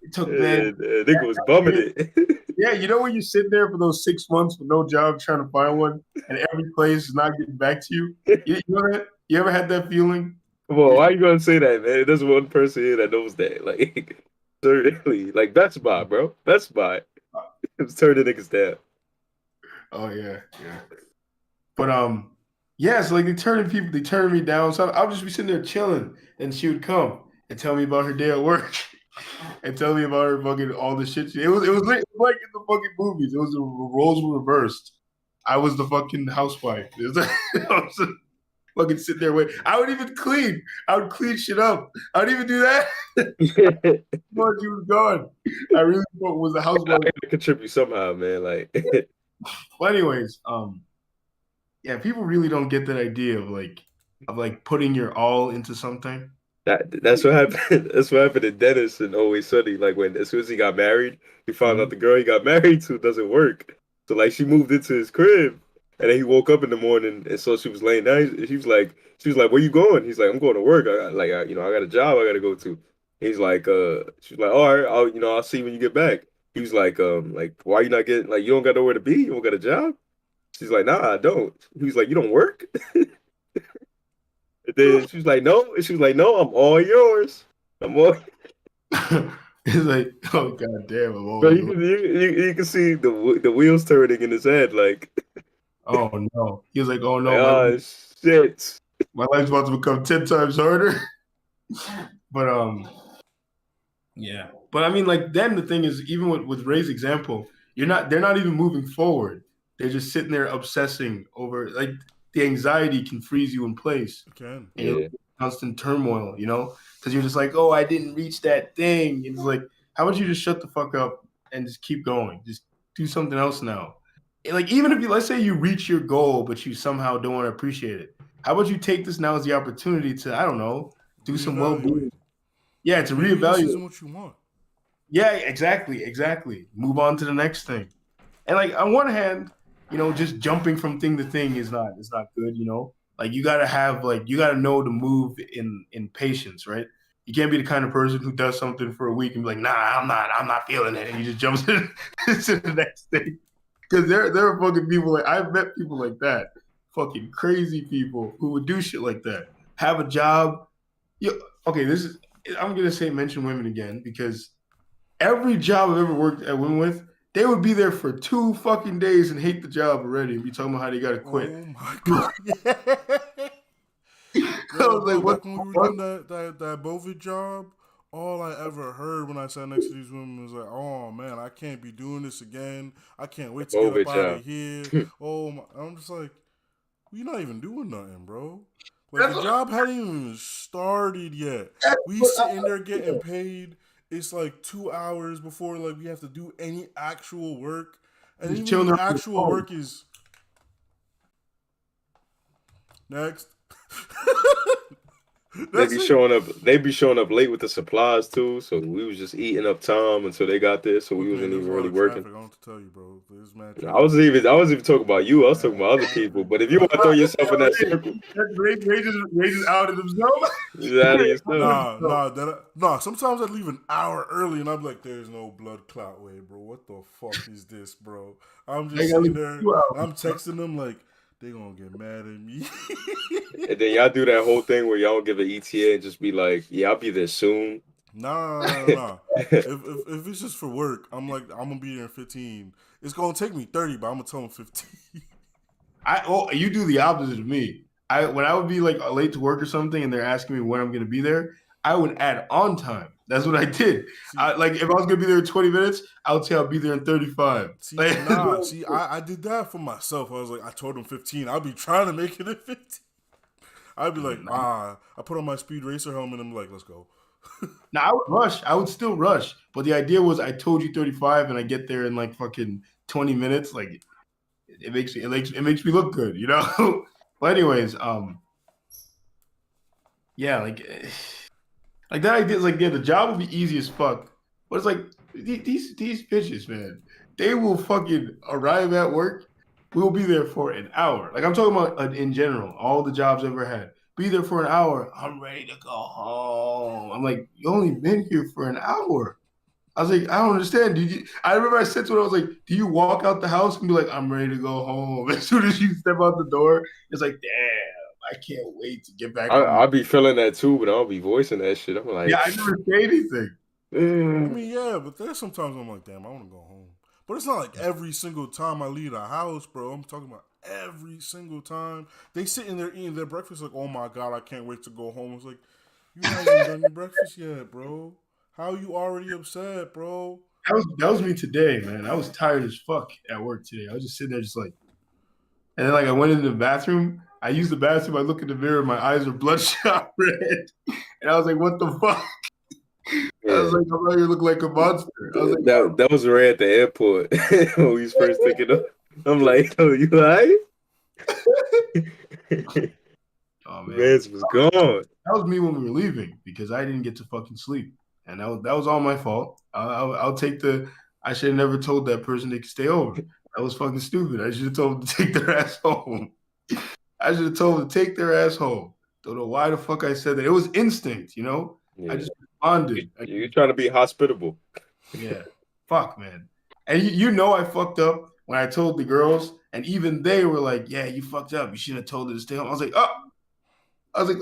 it took man. Nigga was bumming it. Yeah, you know when you sit there for those 6 months with no job trying to find one, and every place is not getting back to you. You know that? You ever had that feeling? Come on, why you gonna say that, man? There's one person here that knows that. Like, certainly, like Best Buy, bro. Best Buy. It's turning niggas down. Oh yeah, yeah. But yeah. So like they turning me down. So I'll just be sitting there chilling, and she would come and tell me about her day at work, and tell me about her fucking all the shit. It was like in the fucking movies. It was the roles were reversed. I was the fucking housewife. It was, I was fucking sit there wait. I would even clean. I would clean shit up. I would even do that. Once you was gone, I really thought it was a I housewife. gotta contribute somehow, man. Like, Well, anyways, yeah, people really don't get that idea of like putting your all into something. that's what happened. That's what happened to Dennis and Always Sunny. Like when as soon as he got married, he found out Mhm. the girl he got married to doesn't work. So like she moved into his crib, and then he woke up in the morning, and so she was laying down. She was like, "Where you going?" He's like, "I'm going to work. I got a job I got to go to." He's like, she's like, "All right, I'll see you when you get back." He was like, why you not getting like you don't got nowhere to be? You don't got a job? She's like, "Nah, I don't." He was like, "You don't work?" And then she was like, "No," and she was like, "No, I'm all yours. I'm all." It's like, oh god damn, I'm But always you can see the wheels turning in his head, oh no. He was like, oh like no, oh shit. my life's about to become 10 times harder. But yeah. But I mean, like then the thing is, even with Ray's example, they're not even moving forward. They're just sitting there obsessing over like the anxiety can freeze you in place. It can. And you're in constant turmoil, you know, because you're just like, oh, I didn't reach that thing. It's like, how about you just shut the fuck up and just keep going? Just do something else now. Like, even if you, let's say you reach your goal, but you somehow don't want to appreciate it. How about you take this now as the opportunity to, I don't know, do some well-being. Yeah, to Maybe this reevaluate. isn't what you want. Yeah, exactly. Move on to the next thing. And like on one hand, you know, just jumping from thing to thing is not good, you know. Like you gotta know to move in patience, right? You can't be the kind of person who does something for a week and be like, nah, I'm not feeling it, and you just jump to the next thing. Because there are fucking people like I've met people like that, fucking crazy people who would do shit like that. Have a job. Okay, I'm gonna mention women again because every job I've ever worked at women with, they would be there for 2 fucking days and hate the job already and be talking about how they gotta quit. Oh my god! I was like, what? When we were doing that Bovid job, all I ever heard when I sat next to these women was like, "Oh man, I can't be doing this again. I can't wait to get up out of here." Oh my! I'm just like, we're not even doing nothing, bro. Like the job hadn't even started yet. We sitting there getting paid. It's like 2 hours before like we have to do any actual work, and even the actual work is next. They be showing up late with the supplies too. So we was just eating up time until they got there. So we wasn't even really working. I don't have to tell you, bro. I wasn't even talking about you. I was talking about other people. But if you want to throw yourself in that circle, they just outed themselves. Nah. Sometimes I'd leave an hour early, and I'm like, "There's no blood clot way, bro. What the fuck is this, bro?" I'm just sitting there. I'm texting them like, they gonna get mad at me. And then y'all do that whole thing where y'all give an ETA and just be like, "Yeah, I'll be there soon." Nah. if it's just for work, I'm like, I'm gonna be there in 15. It's gonna take me 30, but I'm gonna tell them 15. You do the opposite of me. When I would be like late to work or something, and they're asking me when I'm gonna be there, I would add on time. That's what I did. If I was gonna be there in 20 minutes, I would say I'll be there in 35. I did that for myself. I was like, I told them 15. I'll be trying to make it at 15. I'd be like, I put on my speed racer helmet and I'm like, let's go. Now I would rush. I would still rush. But the idea was I told you 35 and I get there in like fucking 20 minutes. Like it makes me look good, you know? But anyways, yeah, like that idea is like, yeah, the job will be easy as fuck. But it's like these bitches, man, they will fucking arrive at work. We'll be there for an hour. Like I'm talking about in general, all the jobs I've ever had. Be there for an hour. I'm ready to go home. I'm like, you only been here for an hour. I was like, I don't understand. I remember I said to her, I was like, do you walk out the house and be like, I'm ready to go home? As soon as you step out the door, it's like, damn, I can't wait to get back. I'll be feeling that too, but I'll be voicing that shit. I'm like, yeah, I never say anything. I mean, yeah, but there's sometimes I'm like, damn, I want to go home. But it's not like every single time I leave the house, bro. I'm talking about every single time. They sitting there eating their breakfast like, oh my God, I can't wait to go home. It's like, you haven't even done your breakfast yet, bro. How you already upset, bro? That was me today, man. I was tired as fuck at work today. I was just sitting there just like, and then like I went into the bathroom. I used the bathroom. I look in the mirror. My eyes are bloodshot red. And I was like, what the fuck? Yeah. I was like, I'm ready to look like a monster. I was like, that was Ray at the airport when we was first picking up. I'm like, oh, you all right? Oh man, Vance was gone. That was me when we were leaving because I didn't get to fucking sleep, and that was all my fault. I'll take the. I should have never told that person they could stay over. That was fucking stupid. I should have told them to take their ass home. I should have told them to take their ass home. Don't know why the fuck I said that. It was instinct, you know. Yeah. I just responded. You're trying to be hospitable. Yeah. Fuck, man. And you know I fucked up when I told the girls, and even they were like, yeah, you fucked up. You shouldn't have told her to stay home. I was like,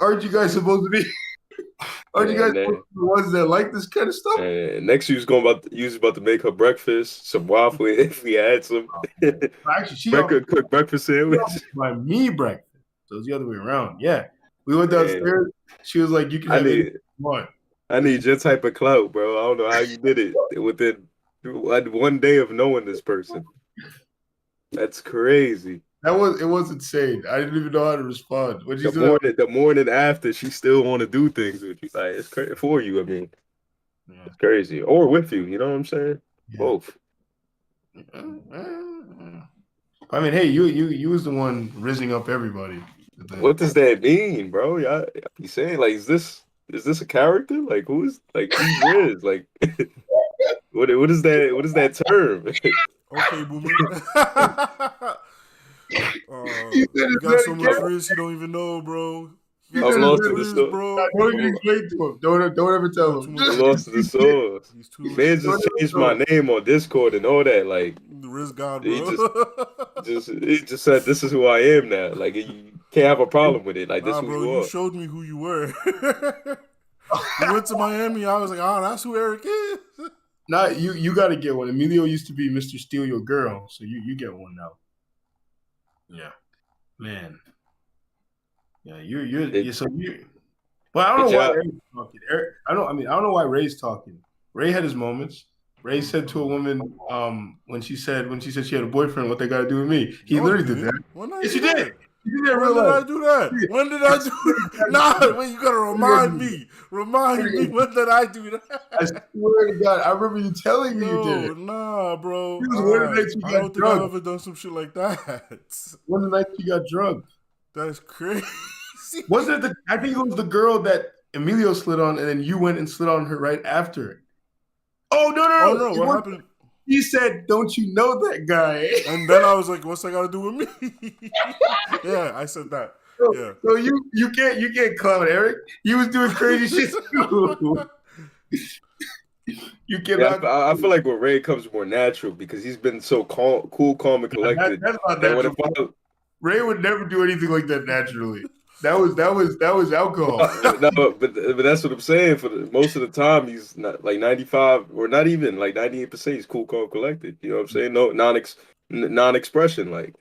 aren't you guys supposed to be aren't you guys the ones that like this kind of stuff? Next you was about to make her breakfast, some waffle if we had some. Actually, she cook breakfast sandwich. By me breakfast. So it's the other way around. Yeah. We went downstairs. She was like, you can have one. I need your type of clout, bro. I don't know how you did it within one day of knowing this person. That's crazy. it was insane. I didn't even know how to respond. When she said The morning after, she still want to do things with you. Like it's crazy for you. I mean, yeah. it's crazy. Or with you. You know what I'm saying? Yeah. Both. I mean, hey, you was the one rizzing up everybody. What does that mean, bro? Y'all be saying like, is this a character? Like, who's Riz? Like, what is that? What is that term? Okay, boomer. He said You it's got not so a much character. risk you don't even know, bro. You I'm got lost too in much the risk, bro. Don't even explain to him. Don't ever tell Got too him. much I'm lost in the sauce. He's too Man much. just changed my name on Discord and all that. Like, The risk god, he bro. he just said, "This is who I am now." Like, you can't have a problem with it. Like, this Nah, who bro, you you are. showed me who you were. You went to Miami. I was like, oh, that's who Eric is. Nah, you got to get one. Emilio used to be Mr. Steal Your Girl, so you get one now. Yeah, man. Yeah, you're so you. Well, I don't Did know why y'all? Ray's talking. I don't know why Ray's talking. Ray had his moments. Ray said to a woman, when she said she had a boyfriend, what they got to do with me? He No, literally I did didn't. that. When did I Yes, do you did. that? You did in When real did life. I do that? When did I do that? Nah, wait, you gotta remind me. Remind me, when did I do I that? swear to God, I remember you telling me you did Yo, it. nah, bro. It was one of the nights you I got don't think I've drunk. ever done some shit like that. One of the nights you got drunk. That is crazy. Wasn't it I think it was the girl that Emilio slid on, and then you went and slid on her right after. Oh, no, Oh no, no. no, what happened? He said, don't you know that guy? And then I was like, what's that got to do with me? Yeah, I said that. Yeah. So you can't clown Eric. He was doing crazy shit too. You Yeah, cannot. I feel like with Ray comes more natural because he's been so cool, calm, and collected. That's not That when natural. Ray would never do anything like that naturally. That was alcohol. no, but that's what I'm saying. For most of the time, he's not like 95 or not even like 98%. He's cool, calm, collected. You know what I'm saying? No non-expression. Like, you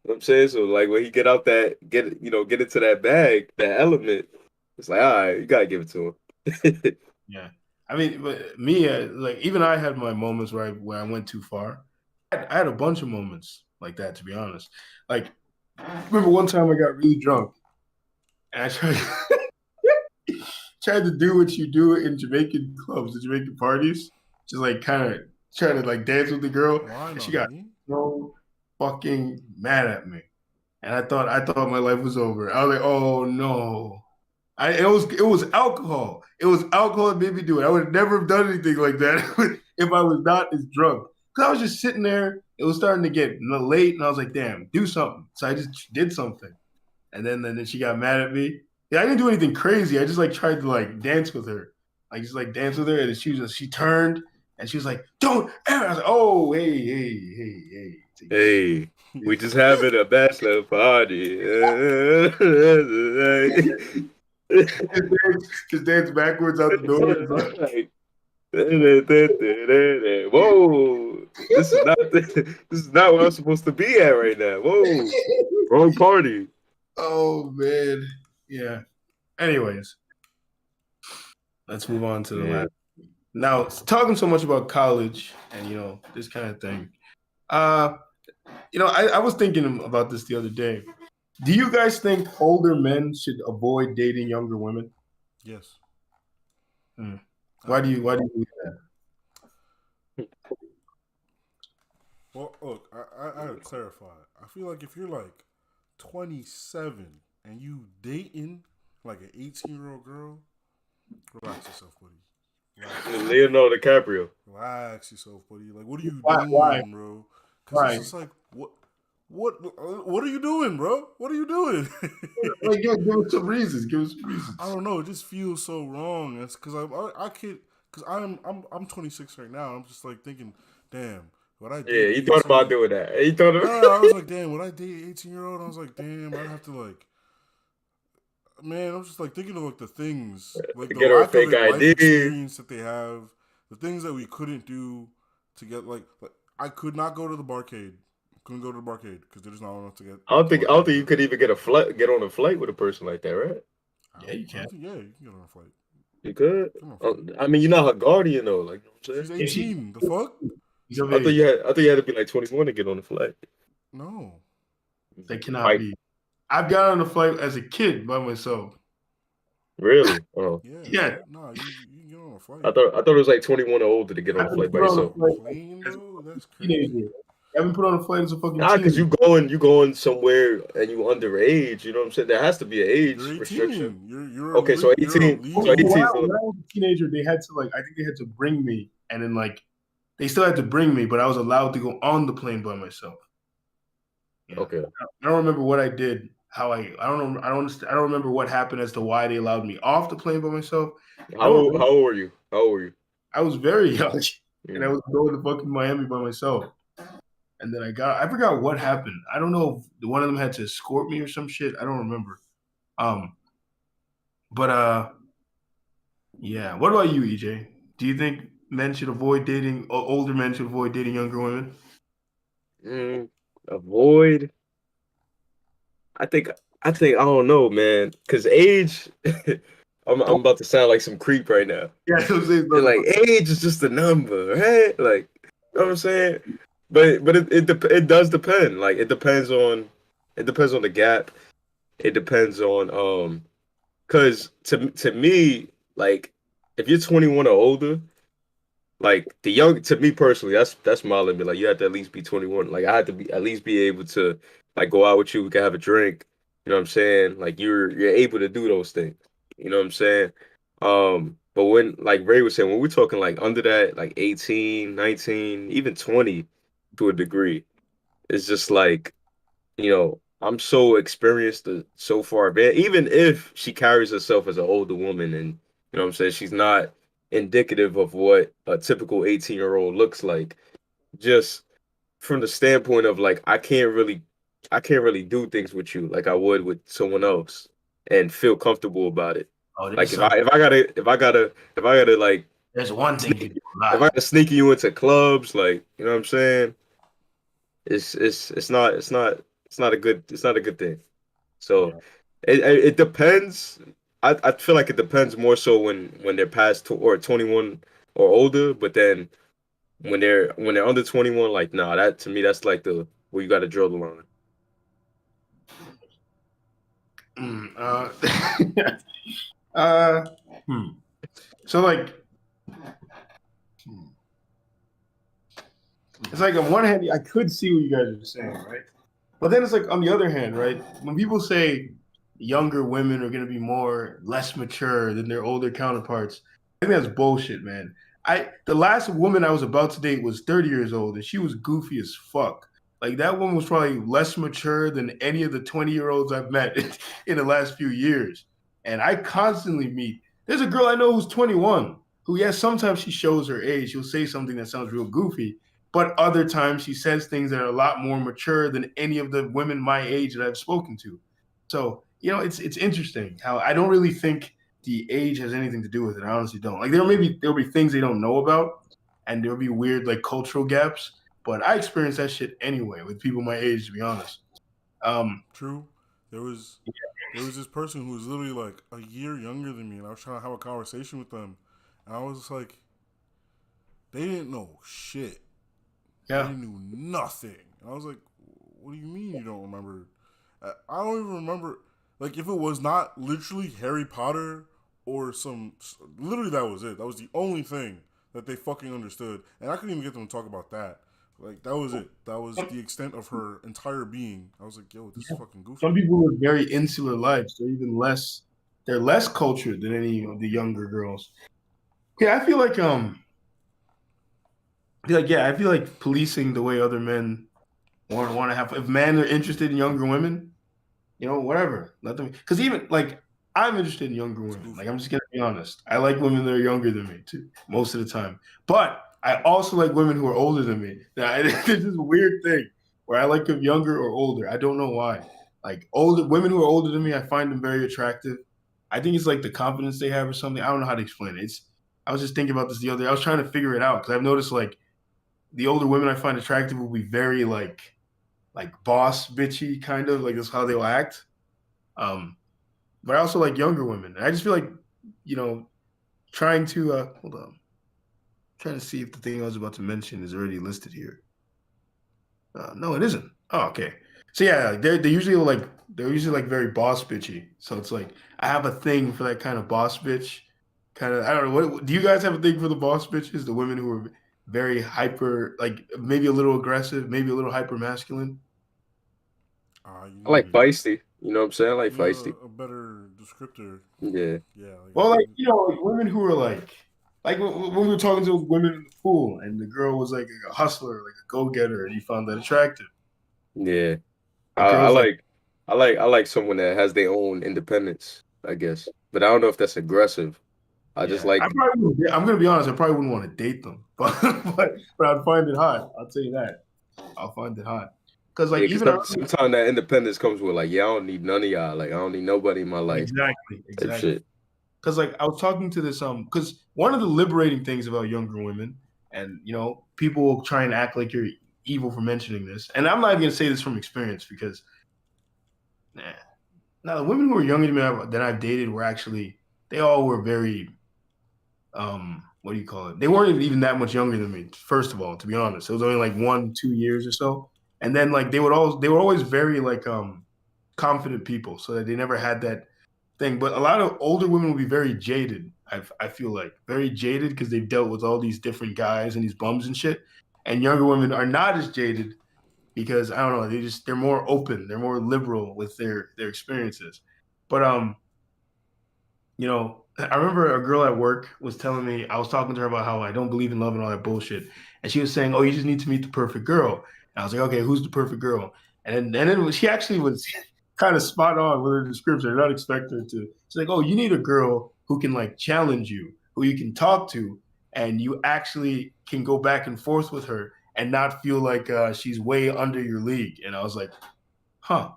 know what I'm saying. So like when he get out get into that bag, that element, it's like, all right, you gotta give it to him. Yeah, I mean, but me, like even I had my moments where I went too far. I had a bunch of moments like that, to be honest. Like, I remember one time I got really drunk, and I tried to do what you do in Jamaican clubs, the Jamaican parties, just like kind of trying to like dance with the girl, Why and she not got me? so fucking mad at me, and I thought my life was over. I was like, oh no. It was alcohol. It was alcohol that made me do it. I would never have done anything like that if I was not as drunk. Because I was just sitting there. It was starting to get late, and I was like, "Damn, do something." So I just did something, and then she got mad at me. Yeah, I didn't do anything crazy. I just like tried to like dance with her, like just like dance with her, and she turned and she was like, "Don't ever." I was like, "Oh, hey." Hey, we just having a bachelor party. Just dance backwards out the door. Like, whoa, this is not where I'm supposed to be at right now. Whoa, wrong party. Oh man, yeah. Anyways, let's move on to the last. Now, talking so much about college and this kind of thing. I was thinking about this the other day. Do you guys think older men should avoid dating younger women? Yes. Why do you do that? Well, look, I gotta clarify. I feel like if you're like 27 and you dating like an 18-year-old girl, relax yourself, buddy. Leonardo DiCaprio. Relax yourself, buddy. Like, what are you Why? doing, bro? Because it's just like, what are you doing, bro? What are you doing? Like, give us some reasons. Give us some reasons. I don't know. It just feels so wrong. It's because I can't. Because I'm 26 right now. I'm just like thinking, damn. What I did? Yeah, he thought about doing that. He thought about. I was like, damn. Would I date an 18-year-old? I was like, damn. I'd have to like. Man, I'm just like thinking of like the things, like the Get her a lack fake of life ID. experience that they have, the things that we couldn't do to get like I could not go to the barcade. Couldn't go to the barcade because there's not enough to get. I don't think you could even get on a flight with a person like that, right? Yeah, you can. Yeah, you can get on a flight. You could. I mean, you're not her guardian though. Like, you know what I'm saying? She's 18. The fuck? I thought you had to be like 21 to get on the flight. No. That cannot Like, be. I've got on a flight as a kid by myself. really? Oh, Yeah. No, you can get on a flight. I thought it was like 21 or older to get on a I've been flight by put on a yourself. flight Plane as though, a that's crazy. teenager. I haven't put on a flight as a fucking Nah, because teenager. you going somewhere and you underage. You know what I'm saying? There has to be an age You're restriction. 18. You're Okay, so you're 18. illegal. So 18 When is the when limit. I was a teenager, they had to like I think they had to bring me, and then like they still had to bring me, but I was allowed to go on the plane by myself. Yeah. Okay. I don't remember what I did. I don't know. I don't remember what happened as to why they allowed me off the plane by myself. How old were you? How old were you? I was very young, and I Mm. was going to fucking Miami by myself. And then I forgot what happened. I don't know if one of them had to escort me or some shit. I don't remember. Um, but yeah. What about you, EJ? Do you think men should avoid dating, or older men should avoid dating younger women? Mm, avoid. I think I don't know, man. Cause age, I'm about to sound like some creep right now. Yeah, I was saying, And like age is just a number, right? Like, you know what I'm saying? But it does depend. Like it depends on the gap. It depends on cause to me, like if you're 21 or older, like the young to me personally, that's my limit. Like you have to at least be 21. Like I have to be at least be able to like go out with you, we can have a drink. You know what I'm saying? Like you're able to do those things. You know what I'm saying? But when like Ray was saying, when we're talking like under that, like 18, 19, even 20 to a degree, it's just like, I'm so experienced so far, man. Even if she carries herself as an older woman and you know what I'm saying, she's not indicative of what a typical 18-year-old looks like. Just from the standpoint of like I can't really do things with you like I would with someone else and feel comfortable about it. oh, Like if I gotta like there's one thing you sneak can do a if I lot. gotta sneak you into clubs, like you know what I'm saying, it's not a good thing. So Yeah. it depends. I feel like it depends more so when they're past or 21 or older, but then when they're under 21, like nah, that to me that's like the where you got to draw the line. Mm, uh, hmm. So like, hmm. It's like on one hand, I could see what you guys are saying, right? But then it's like on the other hand, right? When people say younger women are going to be less mature than their older counterparts, I think that's bullshit, man. The last woman I was about to date was 30 years old, and she was goofy as fuck. Like that woman was probably less mature than any of the 20-year-olds I've met in the last few years. And I constantly meet. There's a girl I know who's 21, who yes, sometimes she shows her age. She'll say something that sounds real goofy, but other times she says things that are a lot more mature than any of the women my age that I've spoken to. So, it's interesting how I don't really think the age has anything to do with it. I honestly don't. Like there'll be things they don't know about and there'll be weird like cultural gaps, but I experience that shit anyway with people my age, to be honest. True. There was there was this person who was literally like a year younger than me, and I was trying to have a conversation with them, and I was just like, they didn't know shit. They yeah. knew nothing. And I was like, what do you mean you don't remember? I don't even remember. Like, if it was not literally Harry Potter or literally that was it. That was the only thing that they fucking understood. And I couldn't even get them to talk about that. Like, that was it. That was the extent of her entire being. I was like, yo, this is fucking goofy. Some people live very insular lives. They're less cultured than any of the younger girls. Yeah, I feel like policing the way other men want to have. If men are interested in younger women, whatever, let them. Because even like I'm interested in younger It's women. Like goofy. I'm just gonna be honest. I like women that are younger than me too, most of the time. But I also like women who are older than me. Now, there's this weird thing where I like them younger or older. I don't know why. Like older women who are older than me, I find them very attractive. I think it's like the confidence they have or something. I don't know how to explain it. I was just thinking about this the other day. I was trying to figure it out because I've noticed like the older women I find attractive will be very like boss bitchy kind of like that's how they'll act. Um, but I also like younger women. I just feel like you know trying to hold on, trying to see if the thing I was about to mention is already listed here. No, it isn't. Oh, okay. So yeah, they're usually like very boss bitchy. So it's like I have a thing for that kind of boss bitch. Kind of I don't know. What do you guys have a thing for the boss bitches? The women who are very hyper, like maybe a little aggressive, maybe a little hyper masculine. You I like need feisty. You know what I'm saying? I like you need feisty. a better descriptor. Yeah. Yeah, like Well, like like women who are like when we were talking to women in the pool, and the girl was like a hustler, like a go getter, and you found that attractive. Yeah. But I girls like like I like someone that has their own independence, I guess. But I don't know if that's aggressive. I just yeah, I like probably wouldn't, I'm gonna be honest, I probably wouldn't want to date them, but I'd find it hot. I'll tell you that. I'll find it hot because like yeah, because even sometimes that independence comes with like, yeah, I don't need none of y'all. Like I don't need nobody in my life exactly, type exactly. shit. Because like I was talking to this because one of the liberating things about younger women, and people will try and act like you're evil for mentioning this, and I'm not even gonna say this from experience because nah. Now the women who were younger than me that I've dated were actually they all were very what do you call it? They weren't even that much younger than me. First of all, to be honest, it was only like 1, 2 years or so. And then like they were always very like confident people, so that they never had that thing. But a lot of older women will be very jaded. I feel like very jaded because they've dealt with all these different guys and these bums and shit. And younger women are not as jaded because I don't know, they're more open, they're more liberal with their experiences. But I remember a girl at work was telling me, I was talking to her about how I don't believe in love and all that bullshit. And she was saying, "Oh, you just need to meet the perfect girl." And I was like, "Okay, who's the perfect girl?" And then she actually was kind of spot on with her description. I did not expect her to. She's like, "Oh, you need a girl who can like challenge you, who you can talk to, and you actually can go back and forth with her and not feel like she's way under your league." And I was like, "Huh."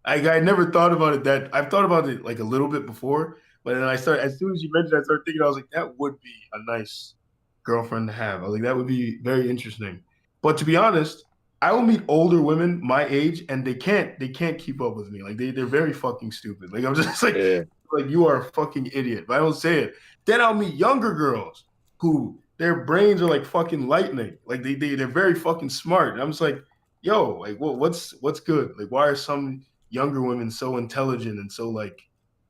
I never thought about it that I've thought about it like a little bit before, but then I started as soon as you mentioned, I started thinking I was like, that would be a nice girlfriend to have. I was like, that would be very interesting. But to be honest, I will meet older women my age and they can't keep up with me. Like they're very fucking stupid. Like I'm just Yeah. like you are a fucking idiot. But I don't say it. Then I'll meet younger girls who their brains are like fucking lightning. Like they're very fucking smart. And I'm just like, yo, like what's good? Like why are some younger women so intelligent and so like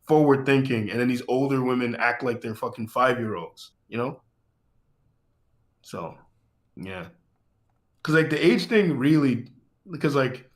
forward thinking, and then these older women act like they're fucking 5-year-olds, you know? So yeah, because like the age thing really, because like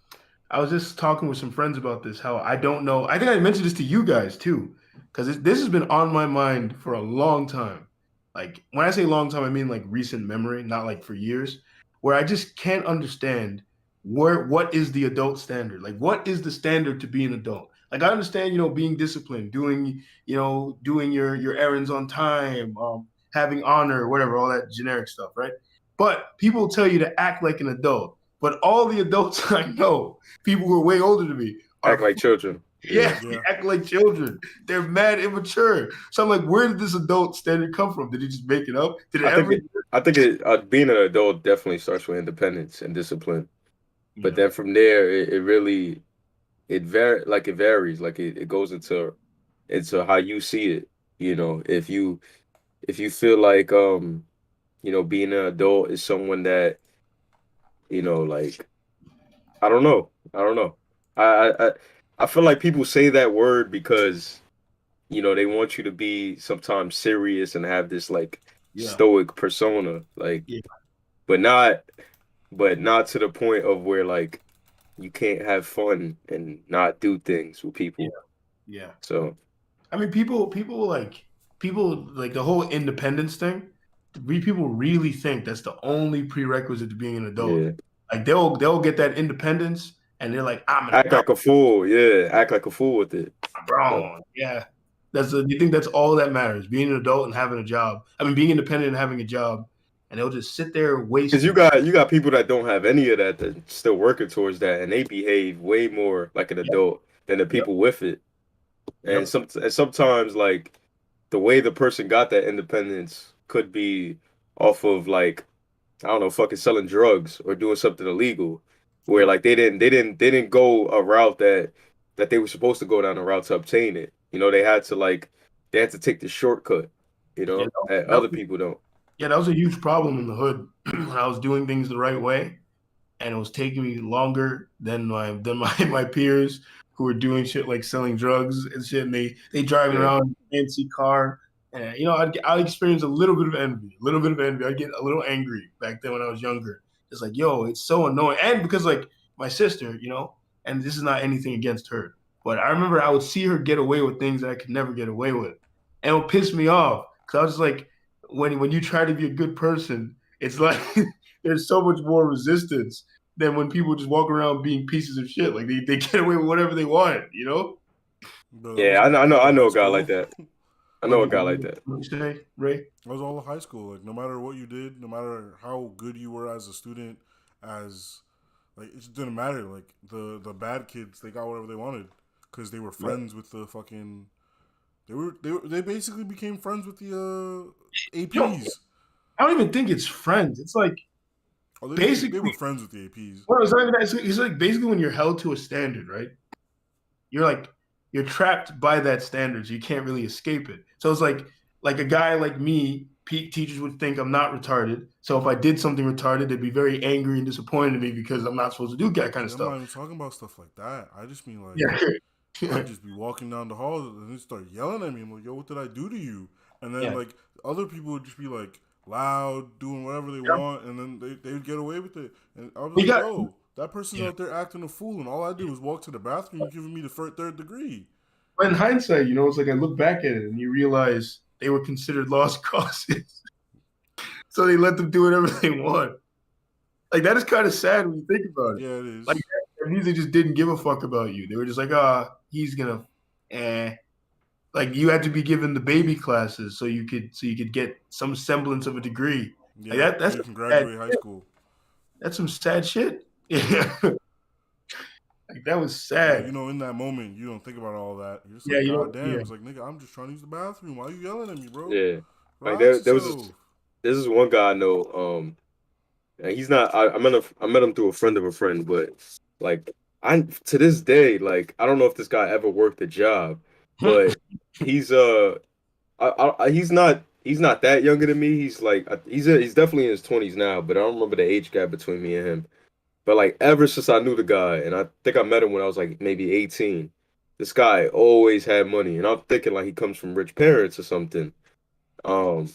I was just talking with some friends about this. How I don't know. I think I mentioned this to you guys too, because this has been on my mind for a long time. Like when I say long time, I mean like recent memory, not like for years, where I just can't understand what is the adult standard? Like what is the standard to be an adult? Like I understand, being disciplined, doing your errands on time, having honor, whatever, all that generic stuff, right? But people tell you to act like an adult. But all the adults I know, people who are way older than me, Act are like children. Yeah. yeah, they yeah. act like children. They're mad immature. So I'm like, where did this adult standard come from? Did he just make it up? Did it I think ever? it, I think it being an adult definitely starts with independence and discipline. But Yeah, then from there it really it varies. Like it goes into how you see it. If you feel like being an adult is someone that, like I don't know. I don't know. I I I I feel like people say that word because they want you to be sometimes serious and have this like yeah, stoic persona, like, yeah, but not to the point of where like you can't have fun and not do things with yeah, people. yeah. So I mean, people like the whole independence thing. People really think that's the only prerequisite to being an adult. yeah, Like they'll get that independence, and they're like, I'm an act adult. like a fool. Yeah, act like a fool with it. So, Bro, yeah. You think that's all that matters? Being an adult and having a job. I mean, being independent and having a job, and they'll just sit there because you wasting. got you got people that don't have any of that that still working towards that, and they behave way more like an Yep, adult than the yep, people with it. And yep. sometimes like the way the person got that independence could be off of like I don't know, fucking selling drugs or doing something illegal, where Yep. like they didn't go a route that they were supposed to go down a route to obtain it. They had to take the shortcut, Yeah, that that other was, people don't. yeah, that was a huge problem in the hood when I was doing things the right way. and it was taking me longer than my peers who were doing shit like selling drugs and shit. And they driving Yeah. around in a fancy car. And I'd experience a little bit of envy, a little bit of envy. I'd get a little angry back then when I was younger. It's like, yo, it's so annoying. And because like my sister, and this is not anything against her, but I remember I would see her get away with things that I could never get away with, and it would piss me off because I was just like, when you try to be a good person, it's like there's so much more resistance than when people just walk around being pieces of shit. Like they get away with whatever they want, Bro, that Yeah, was I all know high a guy like school. that. I know a guy like that. What you say, Ray? That was all of high school. Like, no matter what you did, no matter how good you were as a student, as like it just didn't matter. Like the bad kids, they got whatever they wanted because they were friends with the fucking. They basically became friends with the Yo, APs. I don't even think it's friends. It's like Oh, they basically, were friends with the APs. well, it's not even that. It's like basically when you're held to a standard, right? You're trapped by that standard. So you can't really escape it. So it's like a guy like me, teachers would think I'm not retarded. So if I did something retarded, they'd be very angry and disappointed in me because I'm not supposed to do that kind of See, I'm not stuff. even talking about stuff like that. I just mean like Yeah. I'd just be walking down the hall and they start yelling at me. I'm like, yo, what did I do to you? And then Yeah. like other people would just be like loud, doing whatever they Yeah. want, and then they would get away with it. And I was We like, got yo, that person's yeah. out there acting a fool, and all I did was walk to the bathroom, giving me the third degree. But in hindsight, it's like I look back at it and you realize they were considered lost causes. So they let them do whatever they want. Like that is kind of sad when you think about it. Yeah, it is. Like that means they just didn't give a fuck about you. They were just like, he's gonna like you had to be given the baby classes so you could get some semblance of a degree. Yeah, Like that's so you can graduate high school. that's some sad shit. Yeah. Like that was But sad. in that moment, you don't think about all that. You're just Yeah, like, you God know, damn. yeah. It's like, nigga, I'm just trying to use the bathroom. Why are you yelling at me, bro? Yeah. Like Relax there was yourself. this is one guy I know. And he's not. I met him through a friend of a friend, but like I to this day, like I don't know if this guy ever worked a job, but he's he's not that younger than me. He's like he's definitely in his 20s now, but I don't remember the age gap between me and him. But like ever since I knew the guy, and I think I met him when I was like maybe 18, this guy always had money, and I'm thinking like he comes from rich parents or something. Um,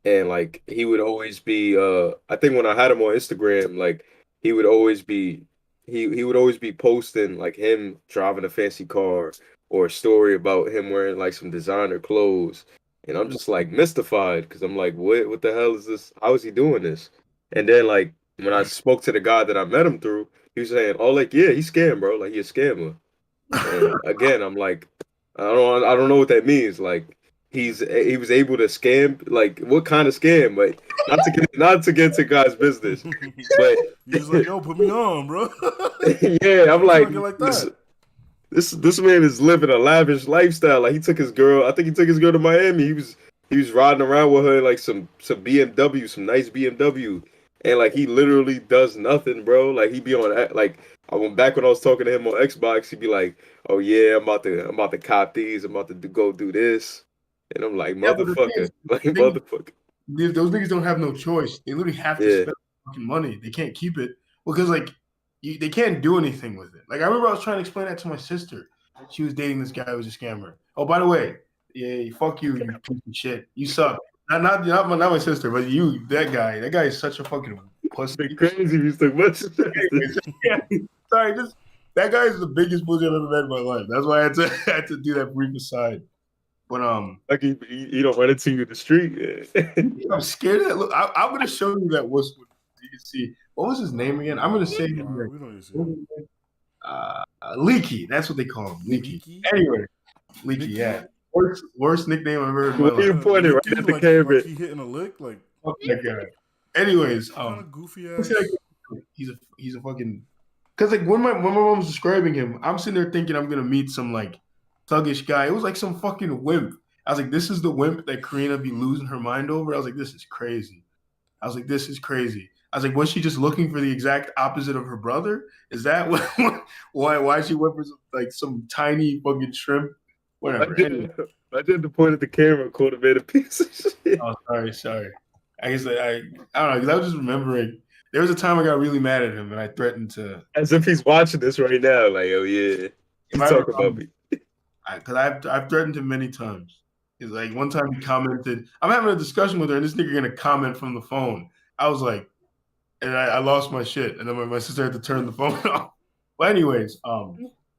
and like he would always be I think when I had him on Instagram, like he would always be he would always be posting like him driving a fancy car or a story about him wearing like some designer clothes. And I'm just like mystified because I'm like, what the hell is this? How is he doing this? And then like when I spoke to the guy that I met him through, he was saying, "Oh, like yeah, he's scam, bro. Like he's a scammer." And again, I'm like, I don't know what that means. Like he was able to scam. Like what kind of scam? Like not to get to God's business, but You're just like, yo, put me on, bro. yeah, I'm like Like that. this man is living a lavish lifestyle. Like he took his girl. I think he took his girl to Miami. He was riding around with her in like some BMW, some nice BMW, and like he literally does nothing, bro. Like he be on like I went back when I was talking to him on Xbox. He'd be like, "Oh yeah, I'm about to cop these. I'm about to go do this," and I'm like, Yeah, but the thing "Motherfucker, is, like the thing motherfucker." those niggas don't have no choice. They literally have to Yeah, spend fucking money. They can't keep it because like they can't do anything with it. Like I remember I was trying to explain that to my sister. She was dating this guy who was a scammer. Oh, by the way, yeah, fuck you, you piece of shit. You suck. Not my sister, but you, that guy. That guy is such a fucking it's pussy. been crazy. He's like, "What's Anyways, yeah, sorry, just that guy is the biggest pussy I've ever met in my life. That's why I had to I had to do that brief aside. But like he don't run into you in the street?" I'm scared of that. Look, I'm gonna show you that wuss so you can see. What was his name again? I'm gonna say his Nah, name. we don't need to see What it. was his name? Leaky. That's what they call him. Leaky. Leaky? Anyway, Leaky. Nicky? Yeah. Worst nickname I've ever heard in my What are you life. pointing right Nicky, at the like camera? he hitting a lick, like Fuck that guy. Anyways, kind of goofy let's ass. say, like, he's a fucking. Because like when my mom was describing him, I'm sitting there thinking I'm gonna meet some like thuggish guy. It was like some fucking wimp. I was like, this is the wimp that Karina be losing her mind over. I was like, this is crazy. I was like, this is crazy. I was like, was she just looking for the exact opposite of her brother? Is that why she went for like some tiny fucking shrimp? Whatever. Anyway. I did the point at the camera, and called him a piece of shit. Oh, sorry. I guess I don't know because I was just remembering. there was a time I got really mad at him and I threatened to. As if he's watching this right now. Like, oh yeah, If he's I ever, talking about me. because I've threatened him many times. It's like one time he commented. I'm having a discussion with her, and this nigga gonna comment from the phone. I was like, and I lost my shit, and then my sister had to turn the phone off. But anyways,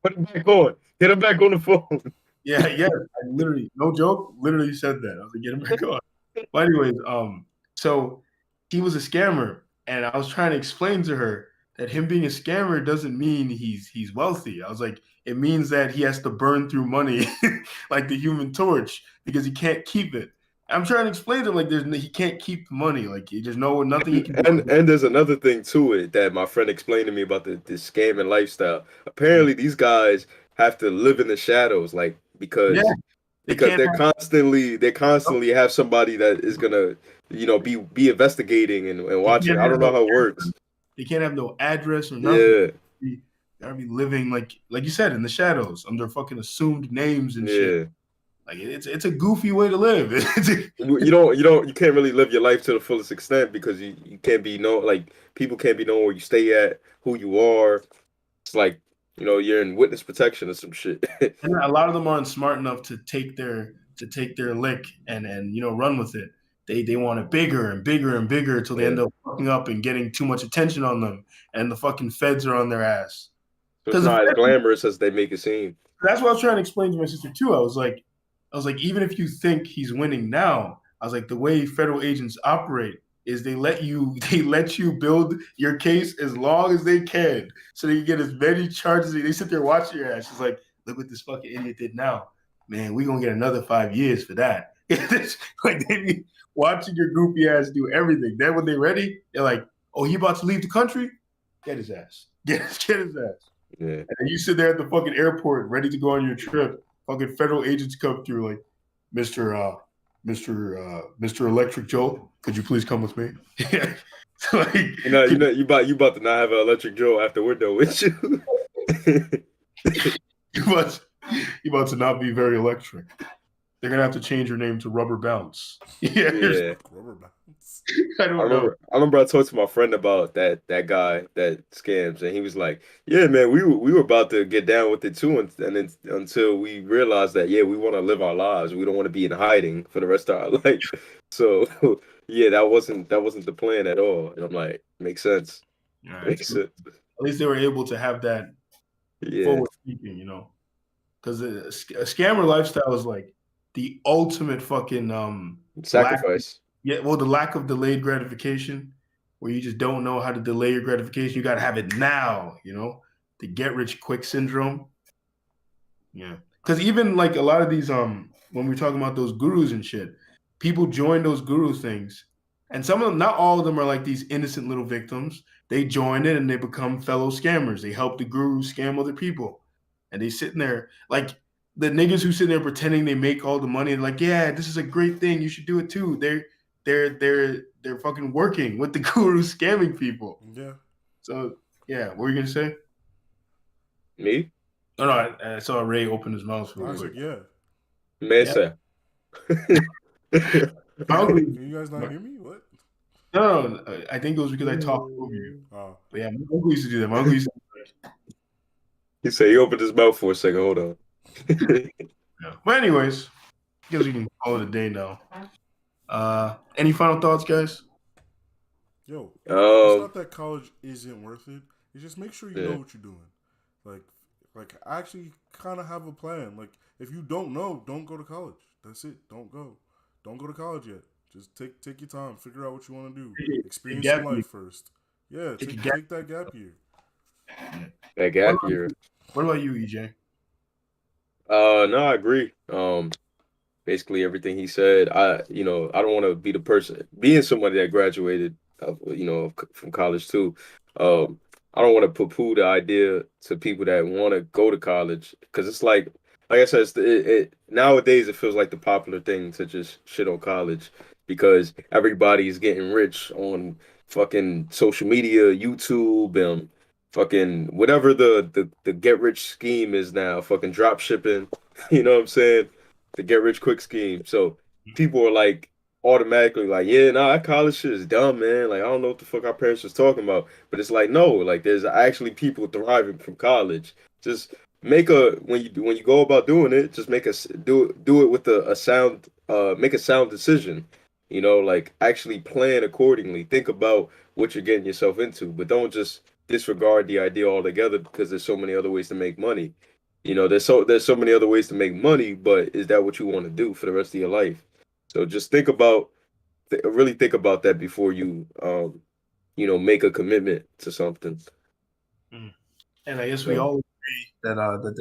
Put him back on. Get him back on the phone. yeah, I literally, no joke, literally said that. I was like, get him back on. But anyways, so he was a scammer, and I was trying to explain to her that him being a scammer doesn't mean he's wealthy. I was like, it means that he has to burn through money like the Human Torch because he can't keep it. I'm trying to explain to him like he can't keep the money. Like there's nothing he can do. And there's another thing to it that my friend explained to me about the scamming lifestyle. Apparently, these guys have to live in the shadows, like because Yeah, they because can't they constantly have somebody that is gonna be investigating and watching. I don't know how it works. They can't have no address or nothing. Yeah, They gotta be living like you said in the shadows under fucking assumed names and shit. yeah. Like it's a goofy way to live. You can't really live your life to the fullest extent because you can't be known, like people can't be known where you stay at, who you are. It's like, you're in witness protection or some shit. And a lot of them aren't smart enough to take their lick and run with it. They want it bigger and bigger and bigger until they end Yeah. up fucking up and getting too much attention on them, and the fucking feds are on their ass. So it's Because not as glamorous as they make it seem. that's what I was trying to explain to my sister too. I was like, even if you think he's winning now, I was like, the way federal agents operate is they let you build your case as long as they can, so they can get as many charges. They sit there watching your ass. It's like, look what this fucking idiot did now, man. We gonna get another 5 years for that. Like they be watching your goofy ass do everything. Then when they're ready, they're like, oh, he about to leave the country? Get his ass. Get his ass. Yeah. And you sit there at the fucking airport ready to go on your trip. Fucking federal agents come through like, Mr. Electric Joe, could you please come with me? Like, You about to not have an electric Joe after window with you. you about to not be very electric. They're gonna have to change your name to Rubber Bounce. Yeah. Rubber bands. I don't know. I remember I talked to my friend about that guy that scams, and he was like, "Yeah, man, we were about to get down with it too, and then until we realized that we want to live our lives, we don't want to be in hiding for the rest of our life." So yeah, that wasn't the plan at all. And I'm like, makes sense. Yeah, Makes sense. at least they were able to have that Yeah, forward thinking, because a scammer lifestyle is like the ultimate fucking sacrifice. the lack of delayed gratification, where you just don't know how to delay your gratification. You got to have it now, the get rich quick syndrome. Yeah, because even like a lot of these when we're talking about those gurus and shit, people join those guru things, and some of them, not all of them, are like these innocent little victims. They join it and they become fellow scammers. They help the guru scam other people, and they sitting there like the niggas who sit there pretending they make all the money and like, yeah, this is a great thing. You should do it too. They're fucking working with the guru scamming people. Yeah. So yeah, what were you gonna say? Me? Oh no, I saw Ray open his mouth real I was quick. like, yeah. Man, Yeah. sir. My uncle, Can you guys not hear me? What? no, I think it was because I talked over you. Oh. But yeah, my uncle used to do that. My uncle used to. He said he opened his mouth for a second. Hold on. Yeah. But anyways, I guess we can call it a day now. Any final thoughts, guys? Yo, it's not that college isn't worth it. It's just make sure you Yeah. know what you're doing. Like actually kind of have a plan. Like if you don't know, don't go to college. That's it. Don't go. Don't go to college yet. Just take your time. Figure out what you want to do. Experience gap your life first. Yeah, Take a take that gap year. That gap year. What about you, EJ? No, I agree. Basically everything he said. I don't want to be the person being somebody that graduated, from college too. I don't want to poo-poo the idea to people that want to go to college because it's like I said, nowadays it feels like the popular thing to just shit on college because everybody's getting rich on fucking social media, YouTube, and fucking whatever the get rich scheme is now, fucking drop shipping. You know what I'm saying? The get rich quick scheme. So people are like automatically like, yeah, nah, that college shit is dumb, man. Like, I don't know what the fuck our parents was talking about. But it's like, no, like there's actually people thriving from college. Just make a when you go about doing it, just do it with a sound make a sound decision. You know, like actually plan accordingly. Think about what you're getting yourself into, but don't just disregard the idea altogether because there's so many other ways to make money. You know, there's so many other ways to make money, but is that what you want to do for the rest of your life? So just really think about that before you, make a commitment to something. Mm. And I guess we So, all agree that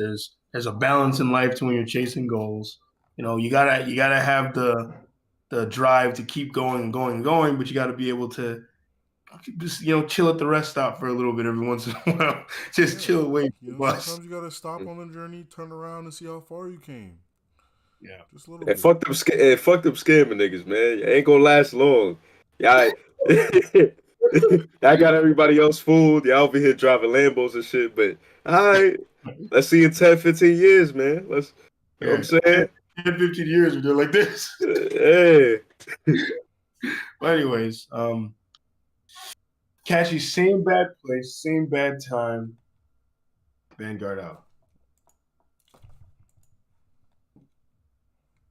there's a balance in life to when you're chasing goals. You gotta have the drive to keep going and going and going, but you got to be able to just chill at the rest stop for a little bit every once in a while. Just Yeah, chill away from you the know, bus. sometimes you gotta stop on the journey, turn around, and see how far you came. Yeah. Just a little and bit. fuck them scamming niggas, man. You ain't gonna last long. Y'all, y'all got everybody else fooled. Y'all over here driving Lambos and shit, but all right, let's see in 10, 15 years, man. You know what Yeah. I'm saying? 10, 15 years we're doing like this. Hey. But anyways, Cashy, same bad place, same bad time. Vanguard out.